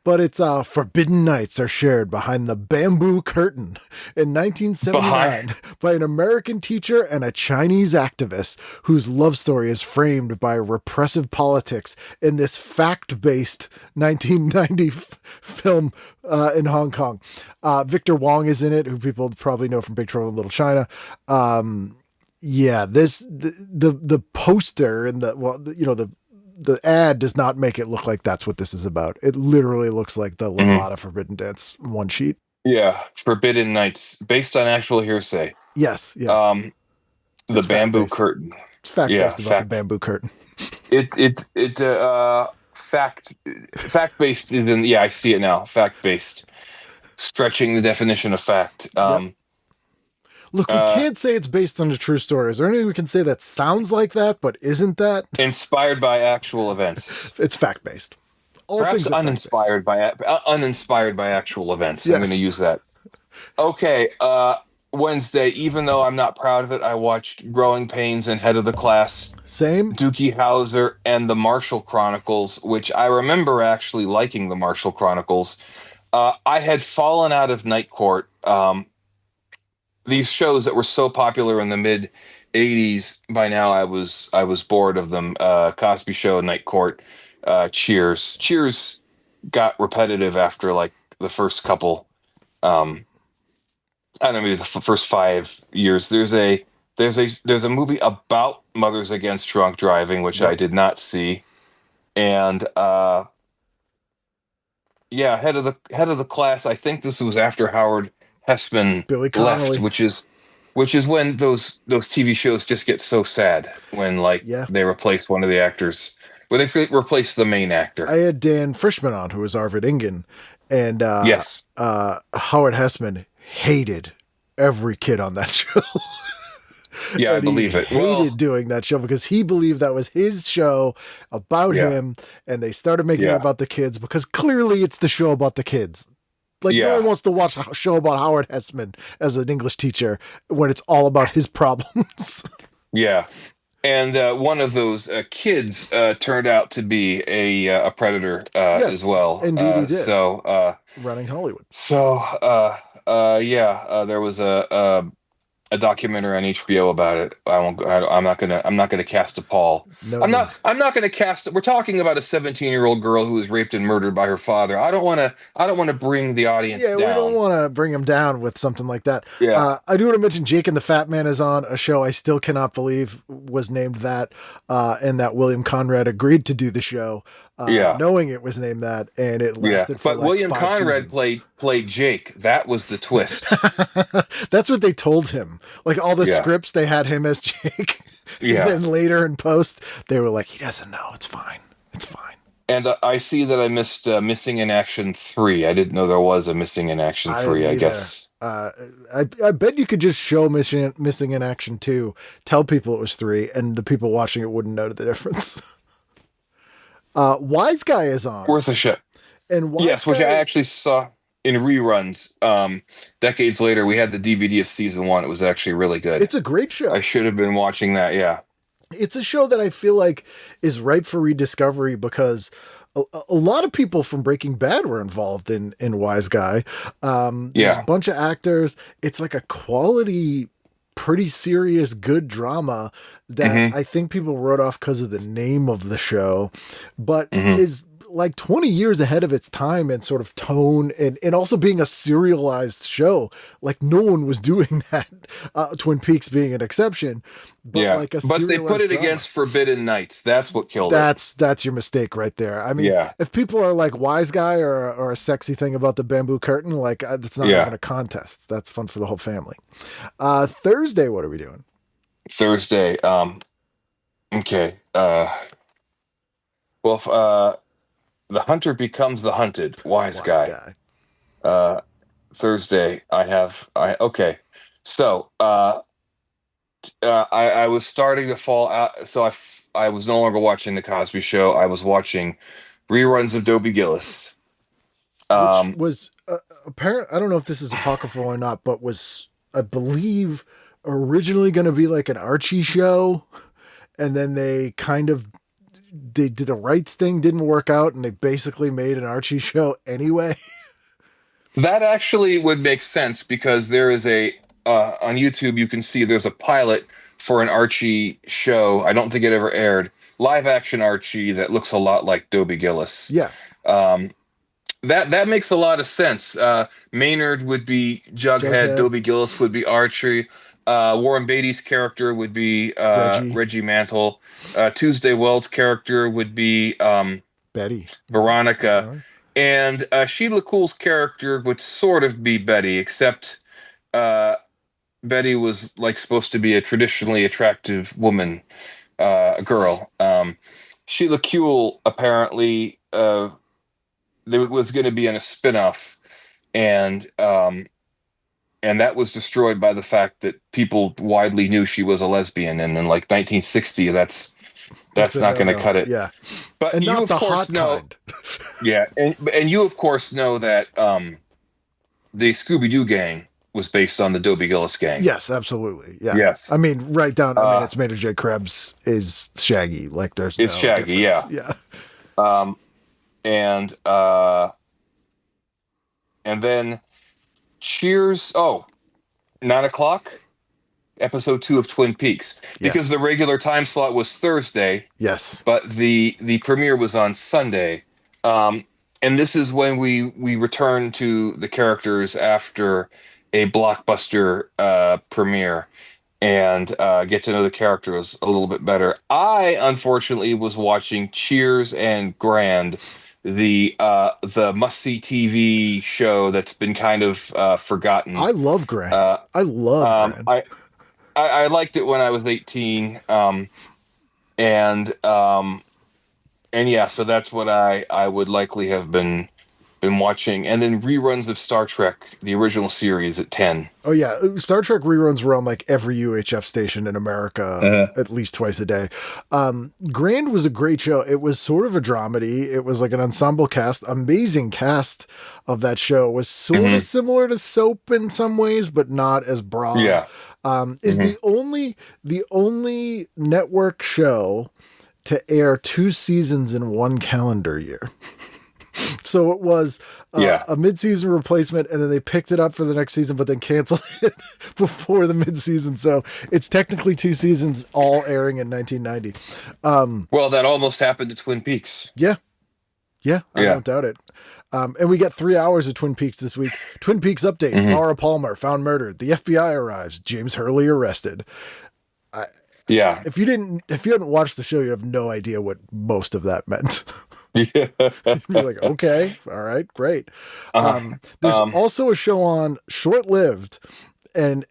but it's forbidden nights are shared behind the bamboo curtain in 1979 by an American teacher and a Chinese activist whose love story is framed by repressive politics in this fact-based 1990 film in Hong Kong. Victor Wong is in it, who people probably know from Big Trouble in Little China. The poster and the ad does not make it look like that's what this is about. It literally looks like the Lambada Forbidden Dance one sheet. Yeah, Forbidden Nights, based on actual hearsay. Yes. The bamboo curtain. It's fact-based about the bamboo curtain. Fact-based is in, I see it now. Fact-based. Stretching the definition of fact. Look, we can't say it's based on a true story. Is there anything we can say that sounds like that, but isn't that? Inspired by actual events. It's fact-based. Perhaps uninspired by actual events. Yes. I'm going to use that. Okay, Wednesday, even though I'm not proud of it, I watched Growing Pains and Head of the Class. Same. Dookie Howser and The Marshall Chronicles, which I remember actually liking The Marshall Chronicles. I had fallen out of Night Court. These shows that were so popular in the mid 80s, by now I was bored of them. Cosby Show, Night Court, Cheers. Cheers got repetitive after like the first couple, maybe the first 5 years. There's a movie about mothers against drunk driving, which I did not see. And head of the class. I think this was after Howard Hessman left, which is when those TV shows just get so sad when they replace one of the actors, when they replace the main actor. I had Dan Frischman on, who was Arvid Ingen, and Howard Hessman hated every kid on that show. Yeah, I And he believe it. hated doing that show because he believed that was his show about Yeah. him, and they started making it Yeah. about the kids because clearly it's the show about the kids. Like, no Yeah. one wants to watch a show about Howard Hessman as an English teacher when it's all about his problems. Yeah. And one of those kids turned out to be a predator Yes, as well. indeed he did. So Running Hollywood. there was a documentary on HBO about it. I'm not gonna cast a pall. No I'm need. not gonna cast. We're talking about a 17-year-old girl who was raped and murdered by her father. I don't want to bring the audience Yeah, down. we don't want to bring him down with something like that. Yeah. I do want to mention Jake and the Fat Man is on a show I still cannot believe was named that, and that William Conrad agreed to do the show, knowing it was named that, and it lasted for But like William 5 Conrad seasons. played Jake. That was the twist. That's what they told him. Like all the Yeah. scripts, they had him as Jake. Yeah. And then later in post, they were like, he doesn't know. It's fine. It's fine. And I see that I missed Missing in Action 3. I didn't know there was a Missing in Action 3, didn't I either. guess. I bet you could just show Missing in Action 2, tell people it was 3, and the people watching it wouldn't know the difference. Wise Guy is on. Worth a shot. And Wise Yes, which Guy- I actually saw in reruns. Decades later, we had the DVD of season 1. It was actually really good. It's a great show. I should have been watching that, yeah. It's a show that I feel like is ripe for rediscovery because a lot of people from Breaking Bad were involved in Wise Guy. There's a bunch of actors. It's like a quality, pretty serious, good drama that I think people wrote off because of the name of the show, but is like 20 years ahead of its time and sort of tone and also being a serialized show. Like no one was doing that, Twin Peaks being an exception, but like a but they put it serialized drama. against Forbidden Nights. That's what killed it. That's your mistake right there. I mean, if people are like Wise Guy or a sexy thing about the bamboo curtain, like that's not even a contest. That's fun for the whole family. Thursday, what are we doing? Thursday. Okay. The Hunter Becomes the Hunted. Wise Guy. Thursday. Okay. So I was starting to fall out. So I was no longer watching the Cosby Show. I was watching reruns of Dobie Gillis. Which was apparent. I don't know if this is apocryphal or not, but was, I believe, originally going to be like an Archie show, and then they did the rights thing, didn't work out, and they basically made an Archie show anyway. That actually would make sense because there is on YouTube you can see there's a pilot for an Archie show. I don't think it ever aired. Live action Archie that looks a lot like Dobie Gillis. Yeah. That makes a lot of sense. Maynard would be Jughead. Dobie Gillis would be Archie. Warren Beatty's character would be Reggie Mantle. Tuesday Wells' character would be Betty. Veronica. And Sheila Cool's character would sort of be Betty, except Betty was like supposed to be a traditionally attractive woman, a girl. Sheila Cool apparently there was going to be in a spinoff, and that was destroyed by the fact that people widely knew she was a lesbian, and in like 1960, that's not going to cut it. Yeah, but and you not of the course hot know, kind. yeah, and you of course know that the Scooby-Doo gang was based on the Dobie Gillis gang. Yes, absolutely. Yeah. Yes. I mean, right down. I mean, it's Maynard J. Krebs is Shaggy. Like, there's it's no Shaggy. difference. Yeah. Yeah. And then Cheers. 9:00, episode 2 of Twin Peaks, because the regular time slot was Thursday. Yes. But the premiere was on Sunday. And this is when we return to the characters after a blockbuster premiere and get to know the characters a little bit better. I unfortunately was watching Cheers and Grand, the must-see TV show that's been kind of forgotten. I love Grant. I love Grant. I liked it when I was 18. And yeah, so that's what I would likely have been been watching, and then reruns of Star Trek, the original series at 10. Oh yeah, Star Trek reruns were on like every UHF station in America at least twice a day. Grand was a great show. It was sort of a dramedy. It was like an ensemble cast, amazing cast of that show. It was sort of similar to Soap in some ways, but not as broad. Yeah. Is the only network show to air 2 seasons in one calendar year. So it was a mid-season replacement, and then they picked it up for the next season, but then canceled it before the mid-season. So it's technically 2 seasons all airing in 1990. Well, that almost happened to Twin Peaks. Yeah, I don't doubt it. And we get 3 hours of Twin Peaks this week. Twin Peaks update. Laura Palmer found murdered. The FBI arrives. James Hurley arrested. If you hadn't watched the show, you have no idea what most of that meant. Yeah. You're like, okay, all right, great. There's also a show on, short-lived, and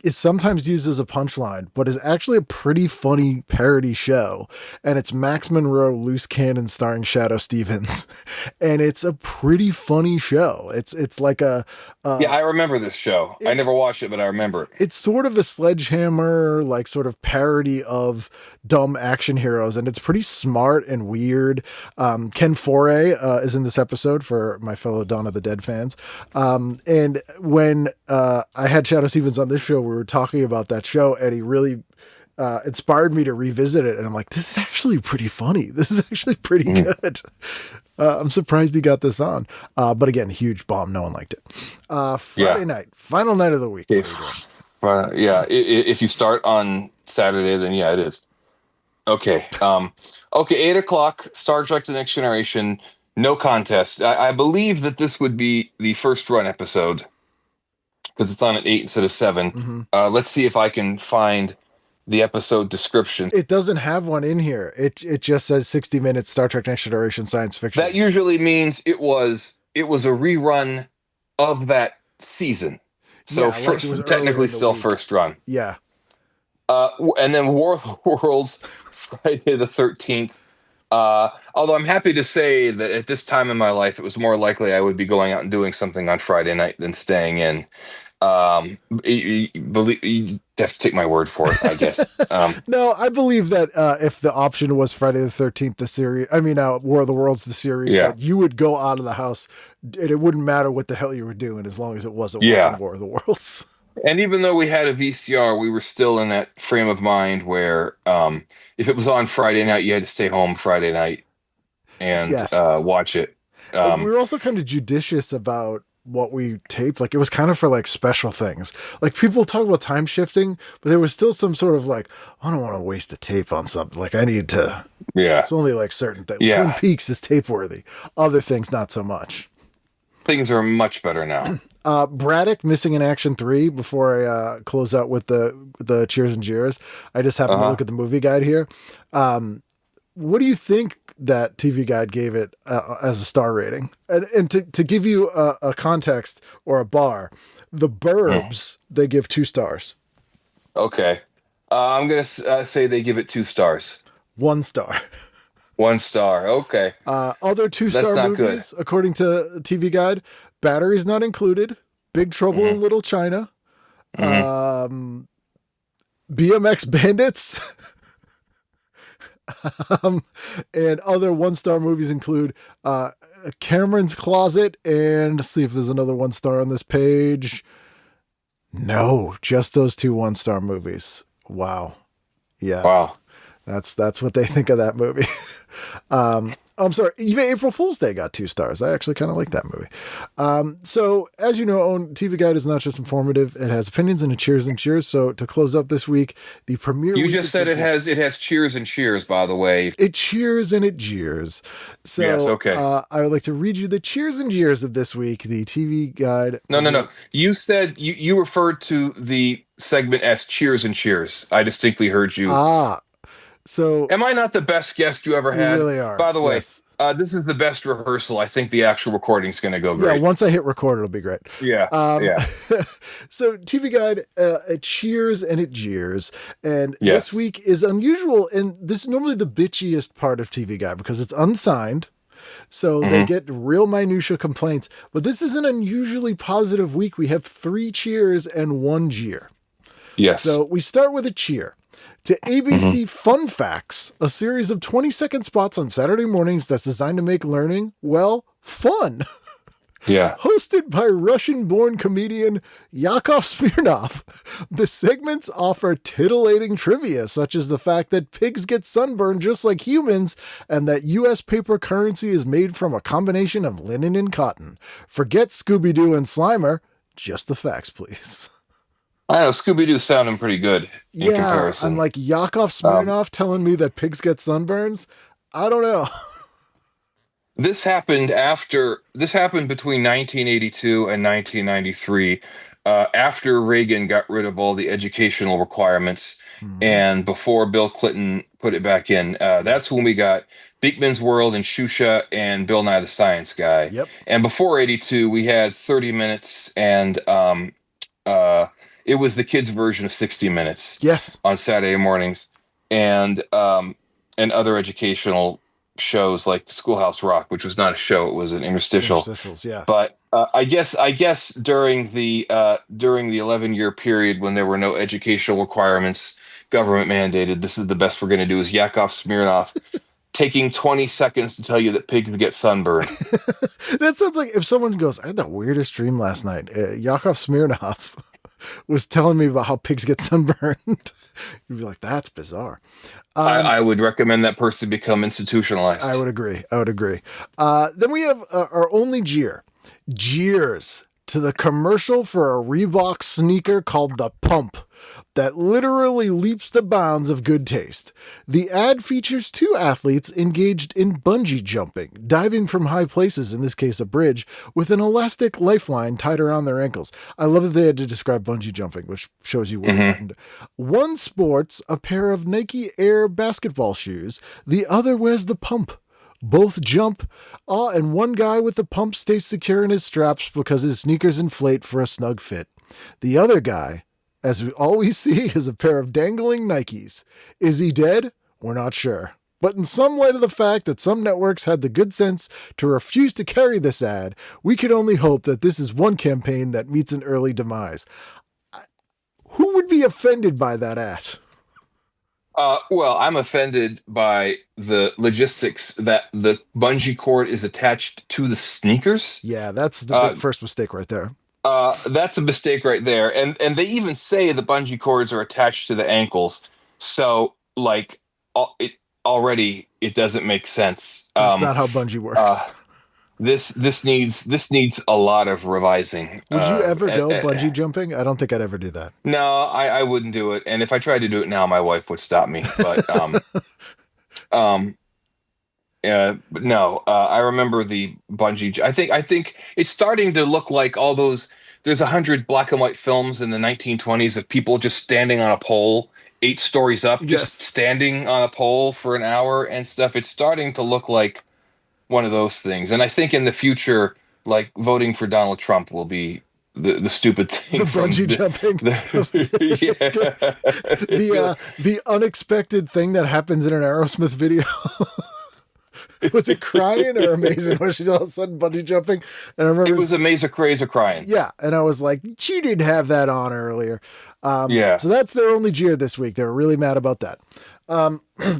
is sometimes used as a punchline, but is actually a pretty funny parody show. And it's Max Monroe Loose Cannon starring Shadow Stevens, and it's a pretty funny show. It's like a I remember this show. I never watched it, but I remember it. It's sort of a Sledgehammer, like sort of parody of dumb action heroes, and it's pretty smart and weird. Ken Foray is in this episode for my fellow Dawn of the Dead fans. And when I had Shadow Stevens on this show, we were talking about that show, and he really inspired me to revisit it. And I'm like, this is actually pretty funny. This is actually pretty good. I'm surprised he got this on. But again, huge bomb. No one liked it. Friday night, final night of the week. If you start on Saturday, then it is. Okay. 8:00, Star Trek The Next Generation, no contest. I believe that this would be the first run episode because it's on at 8 instead of 7. Let's see if I can find the episode description. It doesn't have one in here. It just says 60 minutes Star Trek Next Generation science fiction. That usually means it was a rerun of that season. So technically still first run. Yeah. And then War of the Worlds, Friday the 13th. Although I'm happy to say that at this time in my life, it was more likely I would be going out and doing something on Friday night than staying in. You have to take my word for it, I guess. No, I believe that if the option was Friday the 13th, the series, War of the Worlds, the series, that you would go out of the house and it wouldn't matter what the hell you were doing as long as it wasn't watching War of the Worlds. And even though we had a VCR, we were still in that frame of mind where if it was on Friday night, you had to stay home Friday night and watch it. We were also kind of judicious about what we taped. Like, it was kind of for like special things. Like, people talk about time shifting, but there was still some sort of like, I don't want to waste a tape on something. Like, I need to. Yeah. It's only like certain things. Yeah. Twin Peaks is tape worthy. Other things, not so much. Things are much better now. Braddock missing in Action 3 before I close out with the cheers and jeers. I just happened to look at the movie guide here. What do you think that TV Guide gave it as a star rating? And to give you a context or a bar, The Burbs, they give 2 stars. Okay. I'm going to say they give it 2 stars. 1 star. 1 star. Okay. Other 2-star movies, good. According to TV Guide, Batteries Not Included, Big Trouble in Little China, BMX Bandits, and other 1-star movies include Cameron's Closet, and let's see if there's another 1-star on this page. No, just those 2 1-star movies. Wow. Yeah. Wow. That's what they think of that movie. I'm sorry, even April Fool's Day got 2 stars. I actually kind of like that movie. So, as you know, Owen, TV Guide is not just informative; it has opinions and a cheers and cheers. So, to close up this week, the premiere. You just said it has cheers and cheers. By the way, it cheers and it jeers. So, yes, okay. I would like to read you the cheers and jeers of this week. The TV Guide. No. You said you referred to the segment as cheers and cheers. I distinctly heard you. So, am I not the best guest you ever had? You really are. By the way, yes. This is the best rehearsal. I think the actual recording is going to go great. Yeah, once I hit record, it'll be great. Yeah. So, TV Guide, it cheers and it jeers. And this week is unusual. And this is normally the bitchiest part of TV Guide because it's unsigned. So they Mhm. get real minutia complaints. But this is an unusually positive week. We have 3 cheers and 1 jeer. Yes. So we start with a cheer. To Mhm. ABC Fun Facts, a series of 20-second spots on Saturday mornings that's designed to make learning, well, fun. Yeah. Hosted by Russian-born comedian Yakov Smirnov, the segments offer titillating trivia, such as the fact that pigs get sunburned just like humans, and that U.S. paper currency is made from a combination of linen and cotton. Forget Scooby-Doo and Slimer. Just the facts, please. I know Scooby-Doo sounding pretty good in Yeah, I'm comparison. like Yakov Um, Smirnov telling me that pigs get sunburns. I don't know. this happened between 1982 and 1993, after Reagan got rid of all the educational requirements Mhm. and before Bill Clinton put it back in. That's Yes. when we got Beakman's World and Shusha and Bill Nye the Science Guy. Yep. And before 82, we had 30 Minutes and uh, it was the kids' version of 60 Minutes Yes. on Saturday mornings, and other educational shows like Schoolhouse Rock, which was not a show; it was an interstitial. Interstitials. Yeah. But I guess during the 11-year period when there were no educational requirements, government mandated, this is the best we're going to do is Yakov Smirnov taking 20 seconds to tell you that pigs get sunburned. That sounds like if someone goes, I had the weirdest dream last night. Yakov Smirnov was telling me about how pigs get sunburned. You'd be like, that's bizarre. I would recommend that person become institutionalized. I would agree. I would agree. Then we have our only jeer. Jeers to the commercial for a Reebok sneaker called the Pump that literally leaps the bounds of good taste. The ad features 2 athletes engaged in bungee jumping, diving from high places, in this case a bridge, with an elastic lifeline tied around their ankles. I love that they had to describe bungee jumping, which shows you where we went. One sports a pair of Nike Air basketball shoes, the other wears the Pump. Both jump, and one guy with the pump stays secure in his straps because his sneakers inflate for a snug fit. The other guy, as we always see, is a pair of dangling Nikes. Is he dead? We're not sure. But in some light of the fact that some networks had the good sense to refuse to carry this ad, we can only hope that this is one campaign that meets an early demise. Who would be offended by that ad? Well, I'm offended by the logistics that the bungee cord is attached to the sneakers. Yeah, that's the Uh, big first mistake right there. that's a mistake right there. And they even say the bungee cords are attached to the ankles. So like it already it doesn't make sense. That's not how bungee works. Uh, this needs a lot of revising. Would you ever go bungee jumping? I don't think I'd ever do that. No, I wouldn't do it. And if I tried to do it now, my wife would stop me. Um, but no, I remember the bungee. I think it's starting to look like all those. There's 100 black and white films in the 1920s of people just standing on a pole, 8 stories up, just Yes. standing on a pole for an hour and stuff. It's starting to look like one of those things. And I think in the future, like voting for Donald Trump will be the stupid thing The from bungee jumping. The unexpected thing that happens in an Aerosmith video. Was it Crying or Amazing where she's all of a sudden bungee jumping? And I remember It was a maze of craze of crying. yeah, and I was like, she didn't have that on earlier. Yeah. So that's their only jeer this week. They were really mad about that.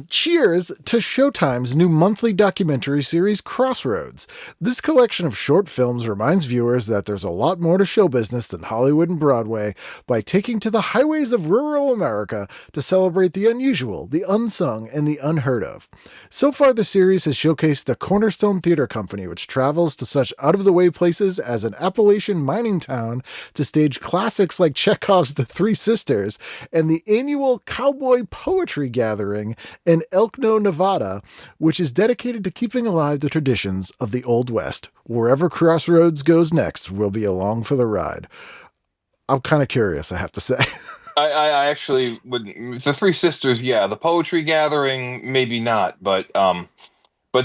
Cheers to Showtime's new monthly documentary series, Crossroads. This collection of short films reminds viewers that there's a lot more to show business than Hollywood and Broadway by taking to the highways of rural America to celebrate the unusual, the unsung, and the unheard of. So far, the series has showcased the Cornerstone Theater Company, which travels to such out-of-the-way places as an Appalachian mining town to stage classics like Chekhov's The Three Sisters and the annual Cowboy Poetry Gathering in Elkno, Nevada, which is dedicated to keeping alive the traditions of the Old West. Wherever Crossroads goes next, we'll be along for the ride. I'm kind of curious, I have to say. I actually would. The Three Sisters, yeah. The Poetry Gathering, maybe not, but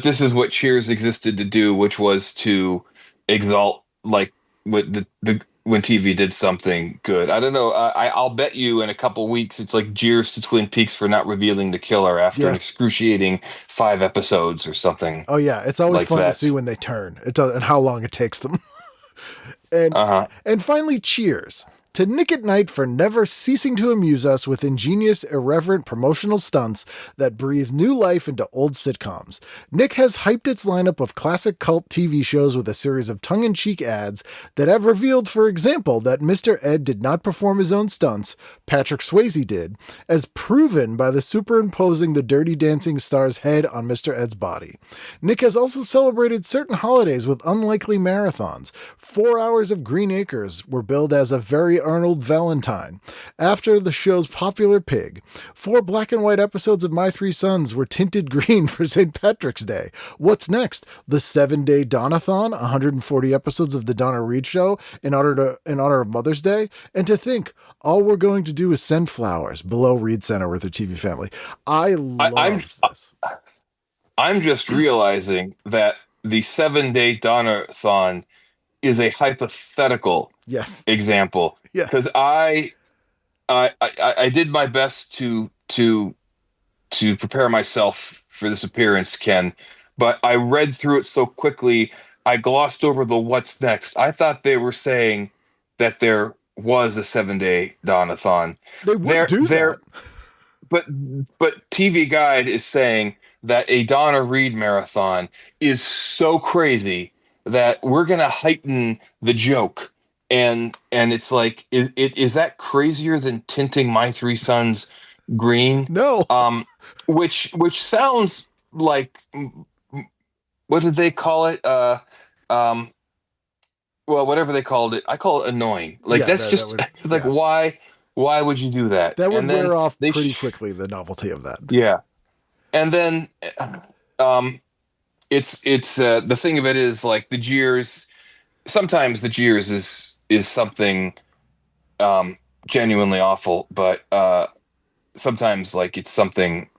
this is what Cheers existed to do, which was to exalt like what when TV did something good. I don't know. I'll bet you in a couple weeks it's like jeers to Twin Peaks for not revealing the killer after an Yeah. excruciating 5 episodes or something Oh yeah, it's always like fun to see that. when they turn. It does, and how long it takes them. And Uh-huh. and finally, cheers to Nick at Night for never ceasing to amuse us with ingenious, irreverent promotional stunts that breathe new life into old sitcoms. Nick has hyped its lineup of classic cult TV shows with a series of tongue-in-cheek ads that have revealed, for example, that Mr. Ed did not perform his own stunts, Patrick Swayze did, as proven by the superimposing the Dirty Dancing star's head on Mr. Ed's body. Nick has also celebrated certain holidays with unlikely marathons. 4 hours of Green Acres were billed as a very Arnold Valentine, after the show's popular pig. 4 black and white episodes of My Three Sons were tinted green for St. Patrick's Day. What's next? The 7-day Donathon, 140 episodes of The Donna Reed Show in honor of Mother's Day. And to think, all we're going to do is send flowers below Reed Center with their TV family. I I'm love this. I'm just realizing that the 7-day Donathon is a hypothetical Yes. example Yes. because I did my best to prepare myself for this appearance, Ken, but I read through it so quickly I glossed over the what's next. I thought they were saying that there was a 7-day Donathon. They would do that. But TV Guide is saying that a Donna Reed marathon is so crazy that we're gonna heighten the joke. And it's like, is that crazier than tinting My Three Sons green? No. Which sounds like, what did they call it? Um, well, whatever they called it, I call it annoying. Like Yeah, that's that just would- like yeah. why would you do that? That would And then wear off they pretty quickly, the novelty of that. Yeah, and then it's the thing of it is like the jeers. Sometimes the jeers is something genuinely awful, but sometimes like it's something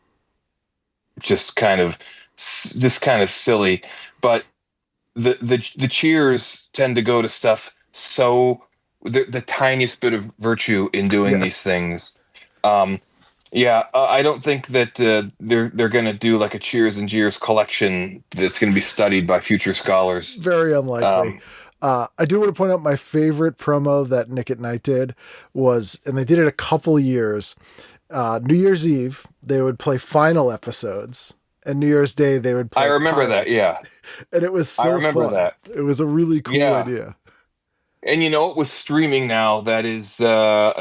just kind of silly. But the cheers tend to go to stuff so the tiniest bit of virtue in doing Yes. these things. I don't think that they're going to do like a Cheers and Jeers collection that's going to be studied by future scholars. Very unlikely. I do want to point out my favorite promo that Nick at Night did was, and they did it a couple years. New Year's Eve, they would play final episodes, and New Year's Day they would play. I remember pilots. that, yeah. And it was so I remember fun. that. It was a really cool Yeah. idea. And you know, it was streaming now. That is an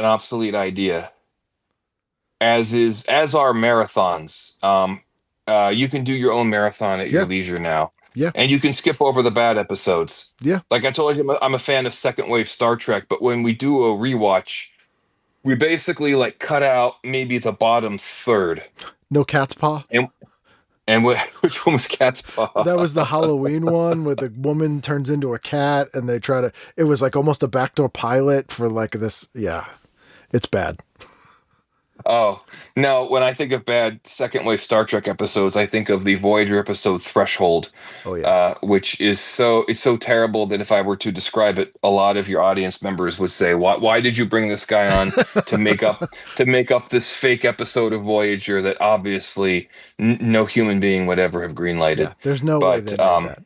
obsolete idea. As are marathons. You can do your own marathon at your leisure now. Yeah. And you can skip over the bad episodes. Yeah. Like I told you, I'm a fan of second wave Star Trek, but when we do a rewatch, we basically like cut out maybe the bottom third. No Cat's Paw? And which one was Cat's Paw? That was the Halloween one where the woman turns into a cat and they try to, it was like almost a backdoor pilot for like this. Yeah. It's bad. Oh, no, when I think of bad second wave Star Trek episodes, I think of the Voyager episode Threshold. Oh yeah. Which is so terrible that if I were to describe it, a lot of your audience members would say, why did you bring this guy on to make up this fake episode of Voyager that obviously no human being would ever have greenlighted. Yeah, there's no way they did that.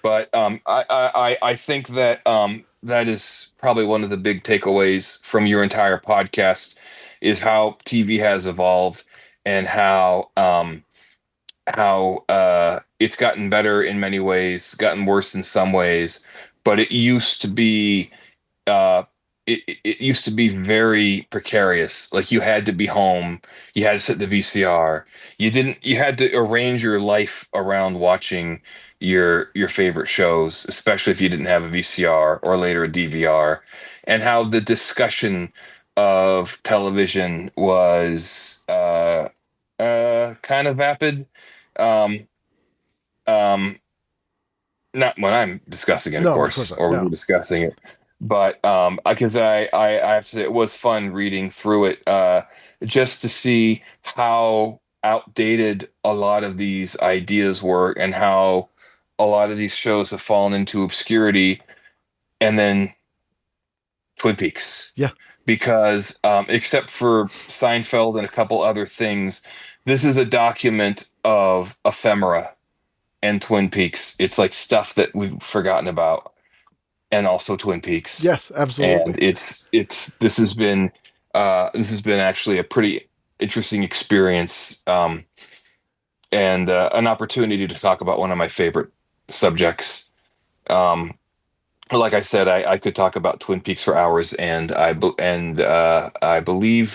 But I think that that is probably one of the big takeaways from your entire podcast is how TV has evolved and how it's gotten better in many ways, gotten worse in some ways. But it used to be it used to be very precarious. Like you had to be home, you had to set the VCR. You had to arrange your life around watching your favorite shows, especially if you didn't have a VCR or later a DVR, and how the discussion of television was kind of vapid. Not when I'm discussing it, of course, or we were discussing it. But because I have to say it was fun reading through it just to see how outdated a lot of these ideas were and how a lot of these shows have fallen into obscurity and then Twin Peaks. Yeah. Because except for Seinfeld and a couple other things, this is a document of ephemera and Twin Peaks. It's like stuff that we've forgotten about, and also Twin Peaks. Yes, absolutely. And this has been actually a pretty interesting experience, and an opportunity to talk about one of my favorite subjects. Like I said, I could talk about Twin Peaks for hours, and I believe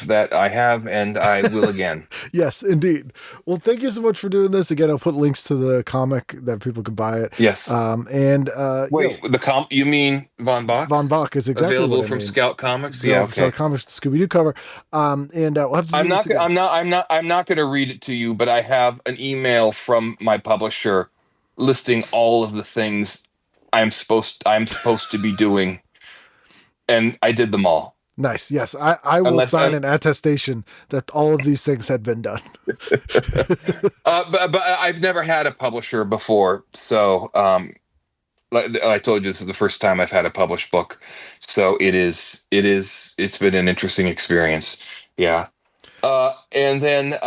that I have, and I will again. Yes, indeed. Well, thank you so much for doing this. Again, I'll put links to the comic that people can buy it. Yes. Wait, you mean Von Bach? Von Bach is exactly available what I from mean. Scout Comics. Available Yeah, from Scout Comics, Scooby-Doo cover. We'll have to. I'm not going to read it to you, but I have an email from my publisher listing all of the things I'm supposed to be doing, and I did them all. Nice. Yes, I will sign an attestation that all of these things had been done. But I've never had a publisher before, so like I told you, this is the first time I've had a published book, so it's been an interesting experience. Yeah. And then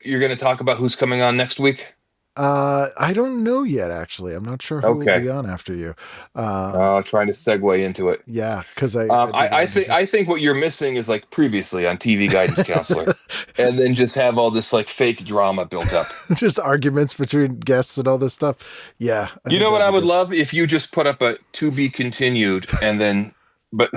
you're going to talk about who's coming on next week. I don't know yet, actually. I'm not sure who will be on after you. Trying to segue into it. Yeah, because I think what you're missing is like previously on TV Guidance Counselor, and then just have all this like fake drama built up. Just arguments between guests and all this stuff. Yeah. You know what I would love if you just put up a to be continued, and then but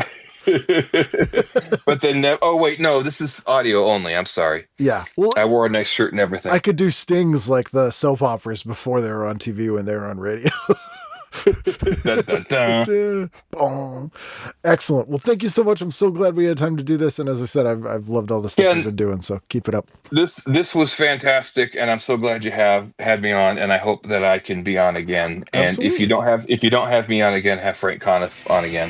then oh wait, no, this is audio only. I'm sorry. Yeah. Well, I wore a nice shirt and everything. I could do stings like the soap operas before they were on TV when they were on radio. Dun, dun, dun. Excellent. Well, thank you so much. I'm so glad we had time to do this. And as I said, I've loved all the stuff you've been doing. So keep it up. This was fantastic, and I'm so glad you have had me on. And I hope that I can be on again. And Absolutely. if you don't have me on again, have Frank Conniff on again.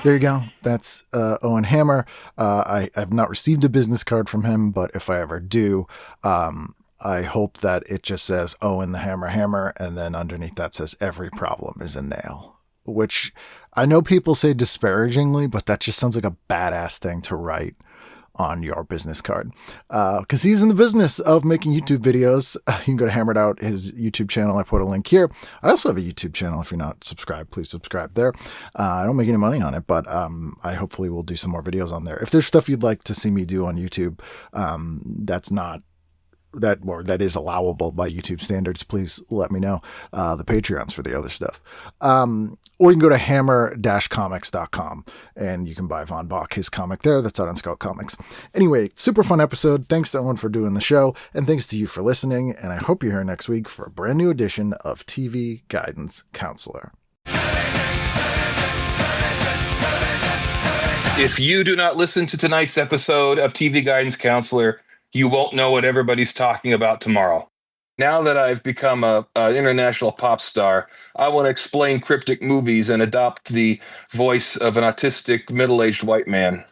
There you go. That's Owen Hammer. I've not received a business card from him, but if I ever do, I hope that it just says Owen the Hammer, and then underneath that says every problem is a nail, which I know people say disparagingly, but that just sounds like a badass thing to write on your business card, because he's in the business of making YouTube videos. You can go to Hammered Out, his YouTube channel. I put a link here. I also have a YouTube channel. If you're not subscribed, please subscribe there. I don't make any money on it, but I hopefully will do some more videos on there. If there's stuff you'd like to see me do on YouTube, that is allowable by YouTube standards, please let me know. The Patreon's for the other stuff. Or you can go to hammer-comics.com and you can buy Von Bach, his comic there. That's out on Scout Comics. Anyway, super fun episode. Thanks to Owen for doing the show, and thanks to you for listening. And I hope you're here next week for a brand new edition of TV Guidance Counselor. If you do not listen to tonight's episode of TV Guidance Counselor, you won't know what everybody's talking about tomorrow. Now that I've become an international pop star, I want to explain cryptic movies and adopt the voice of an autistic middle-aged white man.